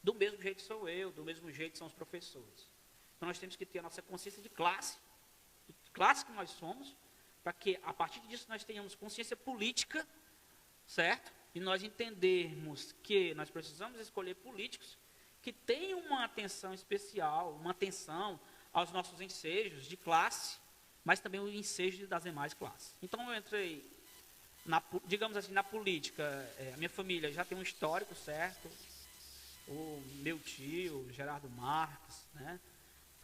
Speaker 2: Do mesmo jeito sou eu, do mesmo jeito são os professores. Então, nós temos que ter a nossa consciência de classe que nós somos, para que, a partir disso, nós tenhamos consciência política, certo? E nós entendermos que nós precisamos escolher políticos que tenham uma atenção especial, uma atenção aos nossos ensejos de classe, mas também o ensejo das demais classes. Então, eu entrei, digamos assim, na política. A minha família já tem um histórico, certo? O meu tio, Gerardo Marques, né?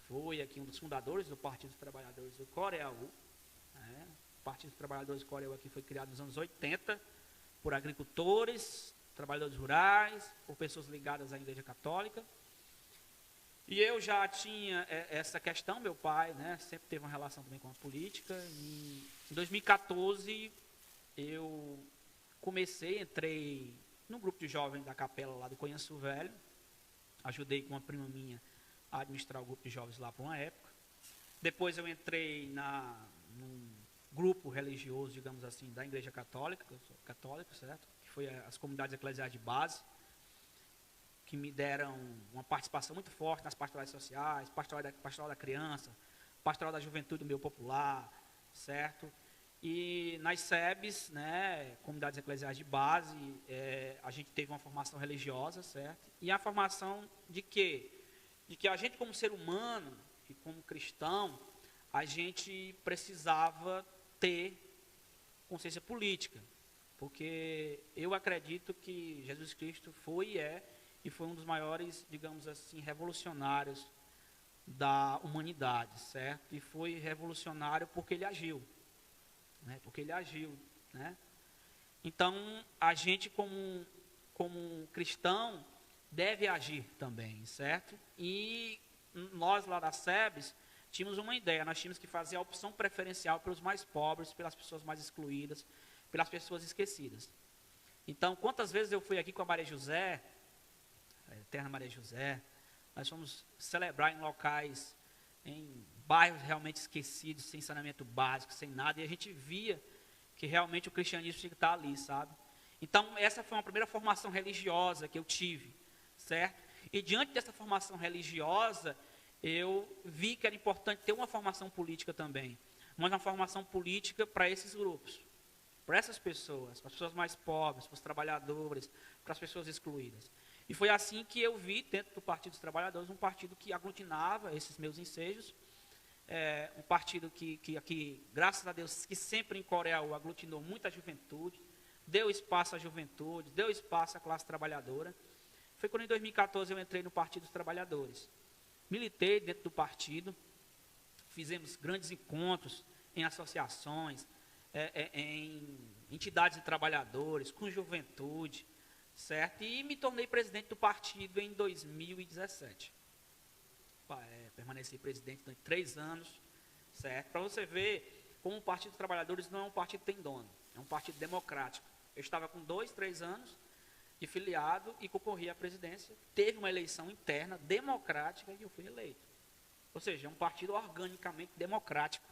Speaker 2: Foi aqui um dos fundadores do Partido dos Trabalhadores do Coreaú. Né? O Partido dos Trabalhadores do Coreaú aqui foi criado nos anos 80 por agricultores, trabalhadores rurais, por pessoas ligadas à Igreja Católica. E eu já tinha essa questão, meu pai, né, sempre teve uma relação também com a política. E em 2014, eu entrei num grupo de jovens da capela lá do Conheço Velho. Ajudei com uma prima minha a administrar o grupo de jovens lá por uma época. Depois eu entrei num grupo religioso, digamos assim, da Igreja Católica, eu sou católico, certo? Que foi as comunidades eclesiais de base, que me deram uma participação muito forte nas pastorais sociais, pastoral da criança, pastoral da juventude do meio popular, certo? E nas SEBs, né, comunidades eclesiais de base, a gente teve uma formação religiosa, certo? E a formação de quê? De que a gente, como ser humano e como cristão, a gente precisava ter consciência política. porque eu acredito que Jesus Cristo foi e foi um dos maiores, digamos assim, revolucionários da humanidade, certo? E foi revolucionário porque ele agiu, né? Porque ele agiu, né? Então, a gente como cristão deve agir também, certo? E nós lá da SEBS tínhamos uma ideia, nós tínhamos que fazer a opção preferencial pelos mais pobres, pelas pessoas mais excluídas, pelas pessoas esquecidas. Então, quantas vezes eu fui aqui com a Maria José, a eterna Maria José, nós fomos celebrar em locais, em bairros realmente esquecidos, sem saneamento básico, sem nada, e a gente via que realmente o cristianismo tinha que estar ali, sabe? Então, essa foi uma primeira formação religiosa que eu tive, certo? E diante dessa formação religiosa, eu vi que era importante ter uma formação política também, mas uma formação política para esses grupos, para essas pessoas, para as pessoas mais pobres, para os trabalhadores, para as pessoas excluídas. E foi assim que eu vi dentro do Partido dos Trabalhadores um partido que aglutinava esses meus ensejos, um partido que aqui, graças a Deus, que sempre em Coreaú aglutinou muita juventude, deu espaço à juventude, deu espaço à classe trabalhadora. Foi quando em 2014 eu entrei no Partido dos Trabalhadores. Militei dentro do partido, fizemos grandes encontros em associações, em entidades de trabalhadores, com juventude, certo? E me tornei presidente do partido em 2017. Permaneci presidente durante 3 anos, certo? Para você ver como o Partido dos Trabalhadores não é um partido que tem dono, é um partido democrático. Eu estava com 2, 3 anos de filiado e concorri à presidência. Teve uma eleição interna democrática e eu fui eleito. Ou seja, é um partido organicamente democrático.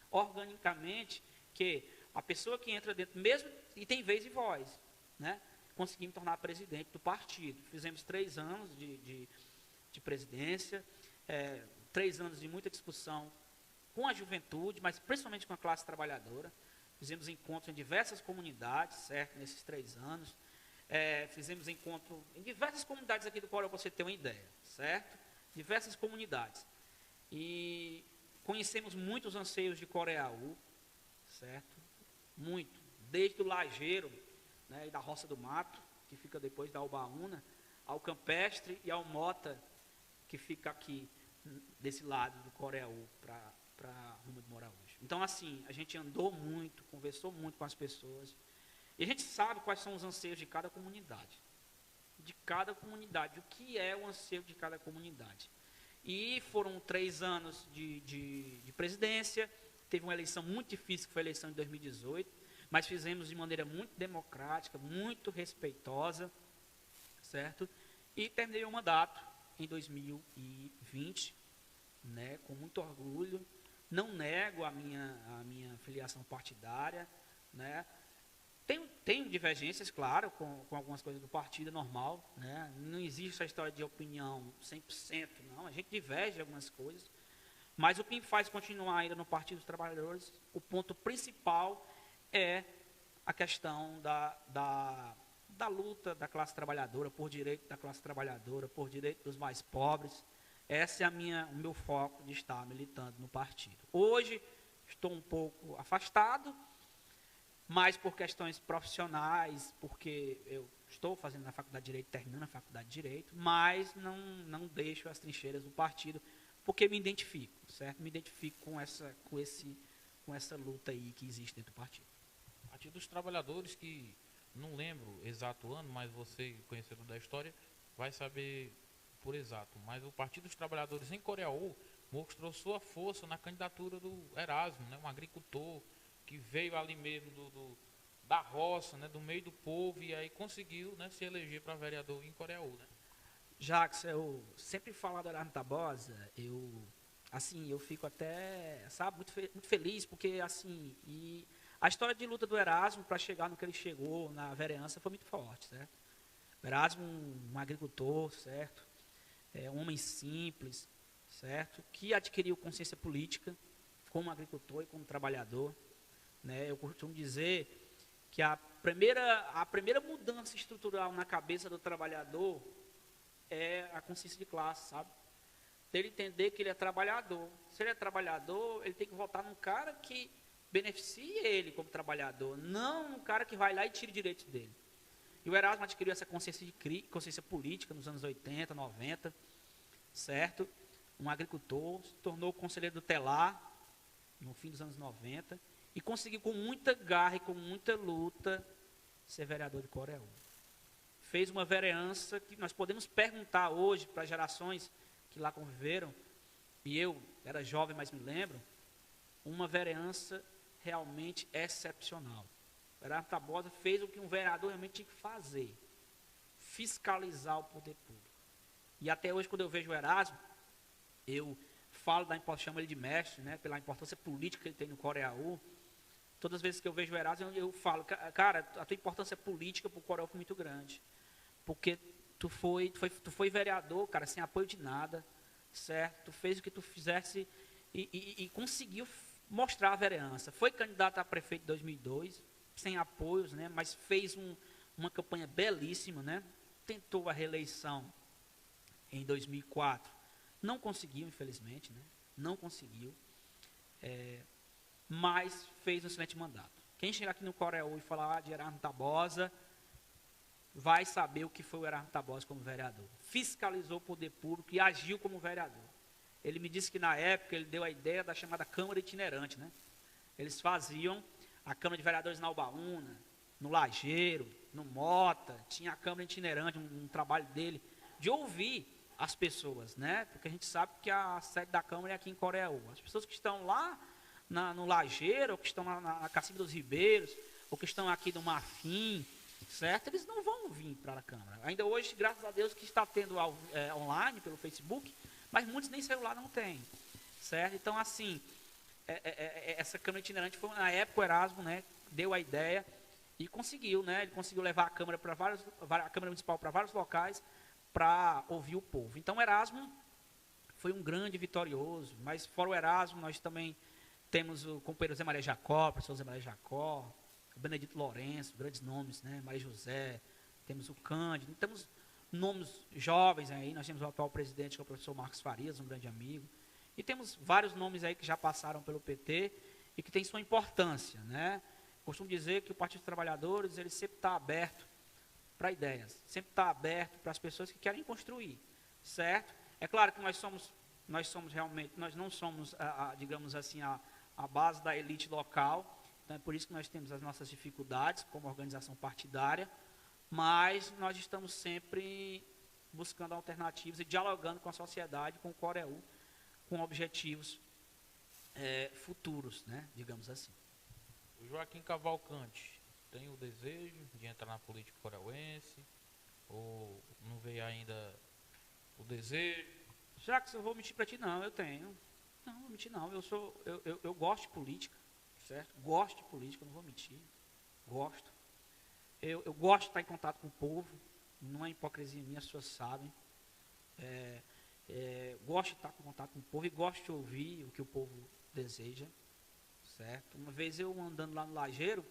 Speaker 2: Organicamente, que a pessoa que entra dentro, mesmo e tem vez e voz, né? Consegui me tornar presidente do partido. Fizemos 3 anos de presidência, 3 anos de muita discussão com a juventude, mas principalmente com a classe trabalhadora. Fizemos encontros em diversas comunidades, certo? Nesses 3 anos. Fizemos encontro em diversas comunidades aqui do Coreaú, para você ter uma ideia, certo? Diversas comunidades. E conhecemos muitos anseios de Coreaú, certo? Muito. Desde o Lajeiro, né, e da Roça do Mato, que fica depois da Albaúna, ao Campestre e ao Mota, que fica aqui desse lado do Coreaú para rumo de Moraújo. Então, assim, a gente andou muito, conversou muito com as pessoas, e a gente sabe quais são os anseios de cada comunidade. De cada comunidade, o que é o anseio de cada comunidade. E foram 3 anos de presidência, teve uma eleição muito difícil, que foi a eleição de 2018, mas fizemos de maneira muito democrática, muito respeitosa, certo? E terminei o mandato em 2020, né, com muito orgulho. Não nego a minha filiação partidária, né? Tenho divergências, claro, com algumas coisas do partido, é normal, né? Não existe a história de opinião 100%, não. A gente diverge em algumas coisas. Mas o que me faz continuar ainda no Partido dos Trabalhadores, o ponto principal é a questão da luta da classe trabalhadora, por direito da classe trabalhadora, por direito dos mais pobres. Esse é o meu foco de estar militando no partido. Hoje estou um pouco afastado, mas por questões profissionais, porque eu estou fazendo na Faculdade de Direito, terminando a Faculdade de Direito, mas não deixo as trincheiras do partido, porque me identifico, certo? Me identifico com essa luta aí que existe dentro do partido.
Speaker 1: Partido dos Trabalhadores, que não lembro o exato ano, mas você, conhecedor da história, vai saber por exato. Mas o Partido dos Trabalhadores em Coreaú mostrou sua força na candidatura do Erasmo, né? Um agricultor que veio ali mesmo da roça, né? Do meio do povo, e aí conseguiu, né, se eleger para vereador em Coreaú, né?
Speaker 2: Jacques, eu sempre falo do Erasmo Tabosa, eu fico até, sabe, muito feliz, porque, assim, e a história de luta do Erasmo para chegar no que ele chegou na vereança foi muito forte, certo? O Erasmo, um agricultor, certo? Um homem simples, certo? Que adquiriu consciência política como agricultor e como trabalhador, né? Eu costumo dizer que a primeira mudança estrutural na cabeça do trabalhador é a consciência de classe, sabe? Ele entender que ele é trabalhador. Se ele é trabalhador, ele tem que votar num cara que beneficie ele como trabalhador, não um cara que vai lá e tire direitos dele. E o Erasmo adquiriu essa consciência política nos anos 80, 90, certo? Um agricultor, se tornou conselheiro do Telar no fim dos anos 90 e conseguiu com muita garra e com muita luta ser vereador de Coreú. Fez uma vereança que nós podemos perguntar hoje para as gerações que lá conviveram, e eu era jovem, mas me lembro, uma vereança realmente excepcional. O Erasmo Tabosa fez o que um vereador realmente tinha que fazer, fiscalizar o poder público. E até hoje, quando eu vejo o Erasmo, eu falo da importância, chamo ele de mestre, né, pela importância política que ele tem no Coreaú. Todas as vezes que eu vejo o Erasmo, eu falo, cara, a tua importância política para o Coreaú foi muito grande. Porque tu foi vereador, cara, sem apoio de nada, certo? Tu fez o que tu fizesse e conseguiu mostrar a vereança. Foi candidato a prefeito em 2002, sem apoios, né, mas fez uma campanha belíssima, né? Tentou a reeleição em 2004. Não conseguiu, infelizmente, né? Não conseguiu. Mas fez um excelente mandato. Quem chegar aqui no Coreaú e falar de Erasmo Tabosa, vai saber o que foi o Erasmo Tabosa como vereador. Fiscalizou o poder público e agiu como vereador. Ele me disse que na época ele deu a ideia da chamada Câmara Itinerante, né? Eles faziam a Câmara de Vereadores na Albaúna, no Lajeiro, no Mota, tinha a Câmara Itinerante, um trabalho dele, de ouvir as pessoas, né? Porque a gente sabe que a sede da Câmara é aqui em Coreaú. As pessoas que estão lá no Lajeiro, ou que estão na Cacique dos Ribeiros, ou que estão aqui no Marfim, certo? Eles não vão vir para a Câmara. Ainda hoje, graças a Deus, que está tendo online, pelo Facebook, mas muitos nem celular não têm, certo? Então, assim, essa Câmara Itinerante foi, na época, o Erasmo, né, deu a ideia e conseguiu, né? Ele conseguiu levar a Câmara a Câmara Municipal para vários locais para ouvir o povo. Então, o Erasmo foi um grande vitorioso, mas fora o Erasmo, nós também temos o companheiro Zé Maria Jacó, o professor Zé Maria Jacó, o Benedito Lourenço, grandes nomes, né? Maria José, temos o Cândido, temos nomes jovens aí, nós temos o atual presidente, que é o professor Marcos Farias, um grande amigo, e temos vários nomes aí que já passaram pelo PT e que têm sua importância, né? Costumo dizer que o Partido dos Trabalhadores, ele sempre está aberto para ideias, sempre está aberto para as pessoas que querem construir, certo? É claro que nós somos realmente, nós não somos, digamos assim, a base da elite local, então é por isso que nós temos as nossas dificuldades como organização partidária, mas nós estamos sempre buscando alternativas e dialogando com a sociedade, com o Coreaú, com objetivos futuros, né, digamos assim.
Speaker 1: O Joaquim Cavalcante tem o desejo de entrar na política coreuense ou não veio ainda o desejo?
Speaker 2: Já que eu vou mentir para ti, não, eu tenho. Não, não vou mentir não, eu gosto de política, certo? Gosto de política, não vou mentir, gosto. Eu gosto de estar em contato com o povo, não é hipocrisia minha, as pessoas sabem. Gosto de estar em contato com o povo e gosto de ouvir o que o povo deseja, certo? Uma vez eu andando lá no Lajeiro,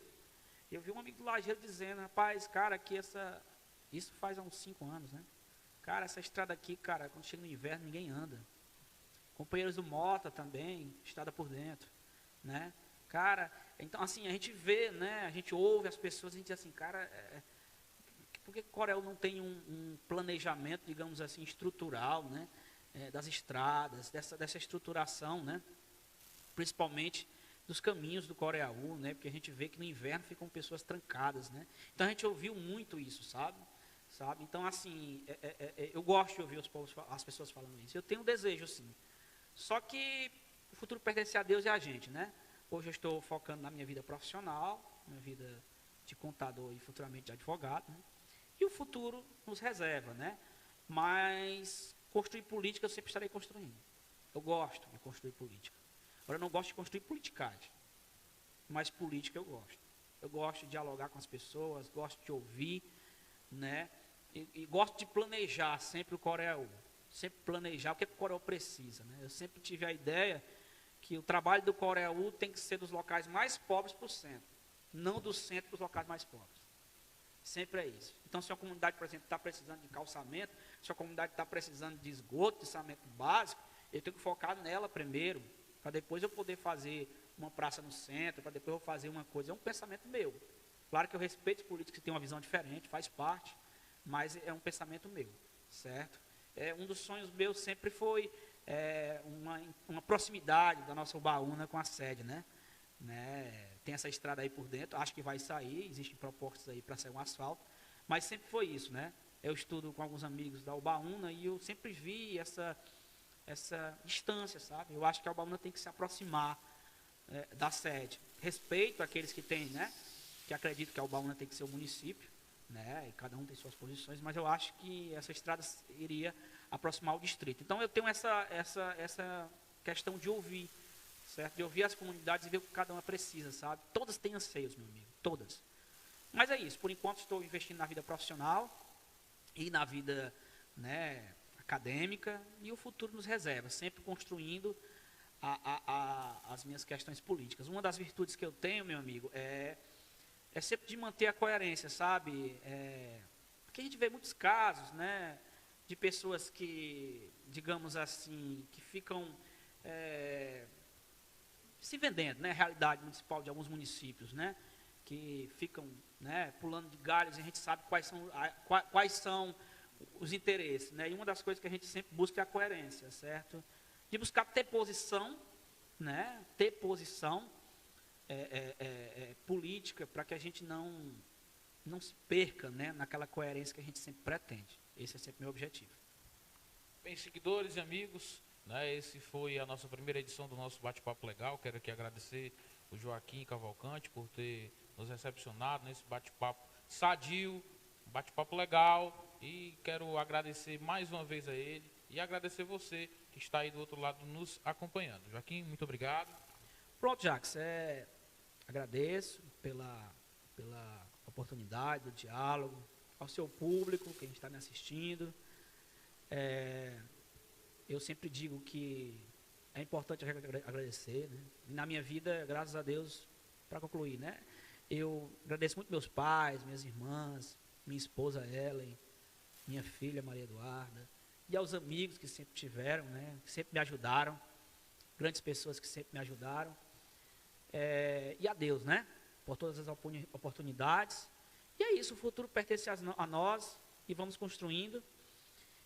Speaker 2: eu vi um amigo do Lajeiro dizendo, rapaz, cara, que isso faz há uns 5 anos, né? Cara, essa estrada aqui, cara, quando chega no inverno, ninguém anda. Companheiros do Mota também, estrada por dentro, né? Cara, então assim, a gente vê, né? A gente ouve as pessoas, a gente diz assim, cara, por que Coreaú não tem um planejamento, digamos assim, estrutural, né? Das estradas, dessa estruturação, né? Principalmente dos caminhos do Coreaú, né? Porque a gente vê que no inverno ficam pessoas trancadas, né? Então a gente ouviu muito isso, sabe? Então, assim, eu gosto de ouvir as pessoas falando isso. Eu tenho um desejo, sim. Só que o futuro pertence a Deus e a gente, né? Hoje eu estou focando na minha vida profissional, minha vida de contador e futuramente de advogado, né? E o futuro nos reserva, né? Mas construir política eu sempre estarei construindo. Eu gosto de construir política. Agora, eu não gosto de construir politicagem, mas política eu gosto. Eu gosto de dialogar com as pessoas, gosto de ouvir, né? E gosto de planejar sempre o Coreaú. Sempre planejar o que o Coreaú precisa, né? Eu sempre tive a ideia que o trabalho do Coreaú tem que ser dos locais mais pobres para o centro, não do centro para os locais mais pobres. Sempre é isso. Então, se a comunidade, por exemplo, está precisando de calçamento, se a comunidade está precisando de esgoto, de saneamento básico, eu tenho que focar nela primeiro, para depois eu poder fazer uma praça no centro, para depois eu fazer uma coisa. É um pensamento meu. Claro que eu respeito os políticos que têm uma visão diferente, faz parte, mas é um pensamento meu, certo? Um dos sonhos meus sempre foi uma proximidade da nossa Ubaúna com a sede, né? Tem essa estrada aí por dentro, acho que vai sair, existem propostas aí para sair um asfalto, mas sempre foi isso, né? Eu estudo com alguns amigos da Ubaúna e eu sempre vi essa distância, sabe? Eu acho que a Ubaúna tem que se aproximar da sede. Respeito aqueles que têm, né? Que acreditam que a Ubaúna tem que ser o município, né? E cada um tem suas posições, mas eu acho que essa estrada iria aproximar o distrito. Então eu tenho essa questão de ouvir, certo? De ouvir as comunidades e ver o que cada uma precisa, sabe? Todas têm anseios, meu amigo, todas. Mas é isso, por enquanto estou investindo na vida profissional e na vida, né, acadêmica, e o futuro nos reserva, sempre construindo as minhas questões políticas. Uma das virtudes que eu tenho, meu amigo, é sempre de manter a coerência, sabe? Porque a gente vê muitos casos, né, de pessoas que, digamos assim, que ficam se vendendo, né, a realidade municipal de alguns municípios, né, que ficam, né, pulando de galhos, e a gente sabe quais são os interesses, né, e uma das coisas que a gente sempre busca é a coerência, certo? De buscar ter posição, né, política, para que a gente não se perca, né, naquela coerência que a gente sempre pretende. Esse é sempre meu objetivo.
Speaker 1: Bem, seguidores e amigos, né, esse foi a nossa primeira edição do nosso bate-papo legal. Quero aqui agradecer o Joaquim Cavalcante por ter nos recepcionado nesse bate-papo sadio, bate-papo legal, e quero agradecer mais uma vez a ele e agradecer você que está aí do outro lado nos acompanhando. Joaquim, muito obrigado.
Speaker 2: Pronto, Jacques, agradeço pela oportunidade do diálogo, ao seu público, que a gente está me assistindo. Eu sempre digo que é importante agradecer, né? E na minha vida, graças a Deus, para concluir, né? Eu agradeço muito meus pais, minhas irmãs, minha esposa Ellen, minha filha Maria Eduarda, e aos amigos que sempre tiveram, né? Que sempre me ajudaram, grandes pessoas que sempre me ajudaram, e a Deus, né? Por todas as oportunidades. E é isso, o futuro pertence a nós e vamos construindo.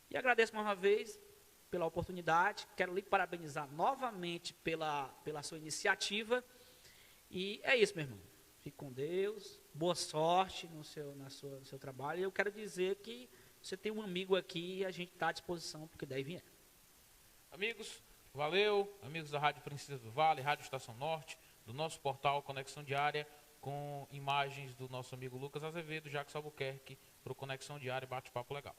Speaker 2: E agradeço mais uma vez pela oportunidade, quero lhe parabenizar novamente pela sua iniciativa. E é isso, meu irmão. Fique com Deus, boa sorte no seu trabalho. E eu quero dizer que você tem um amigo aqui e a gente está à disposição porque daí vier.
Speaker 1: Amigos, valeu. Amigos da Rádio Princesa do Vale, Rádio Estação Norte, do nosso portal Conexão Diária, com imagens do nosso amigo Lucas Azevedo, Jacques Albuquerque, para o Conexão Diária Bate-Papo Legal.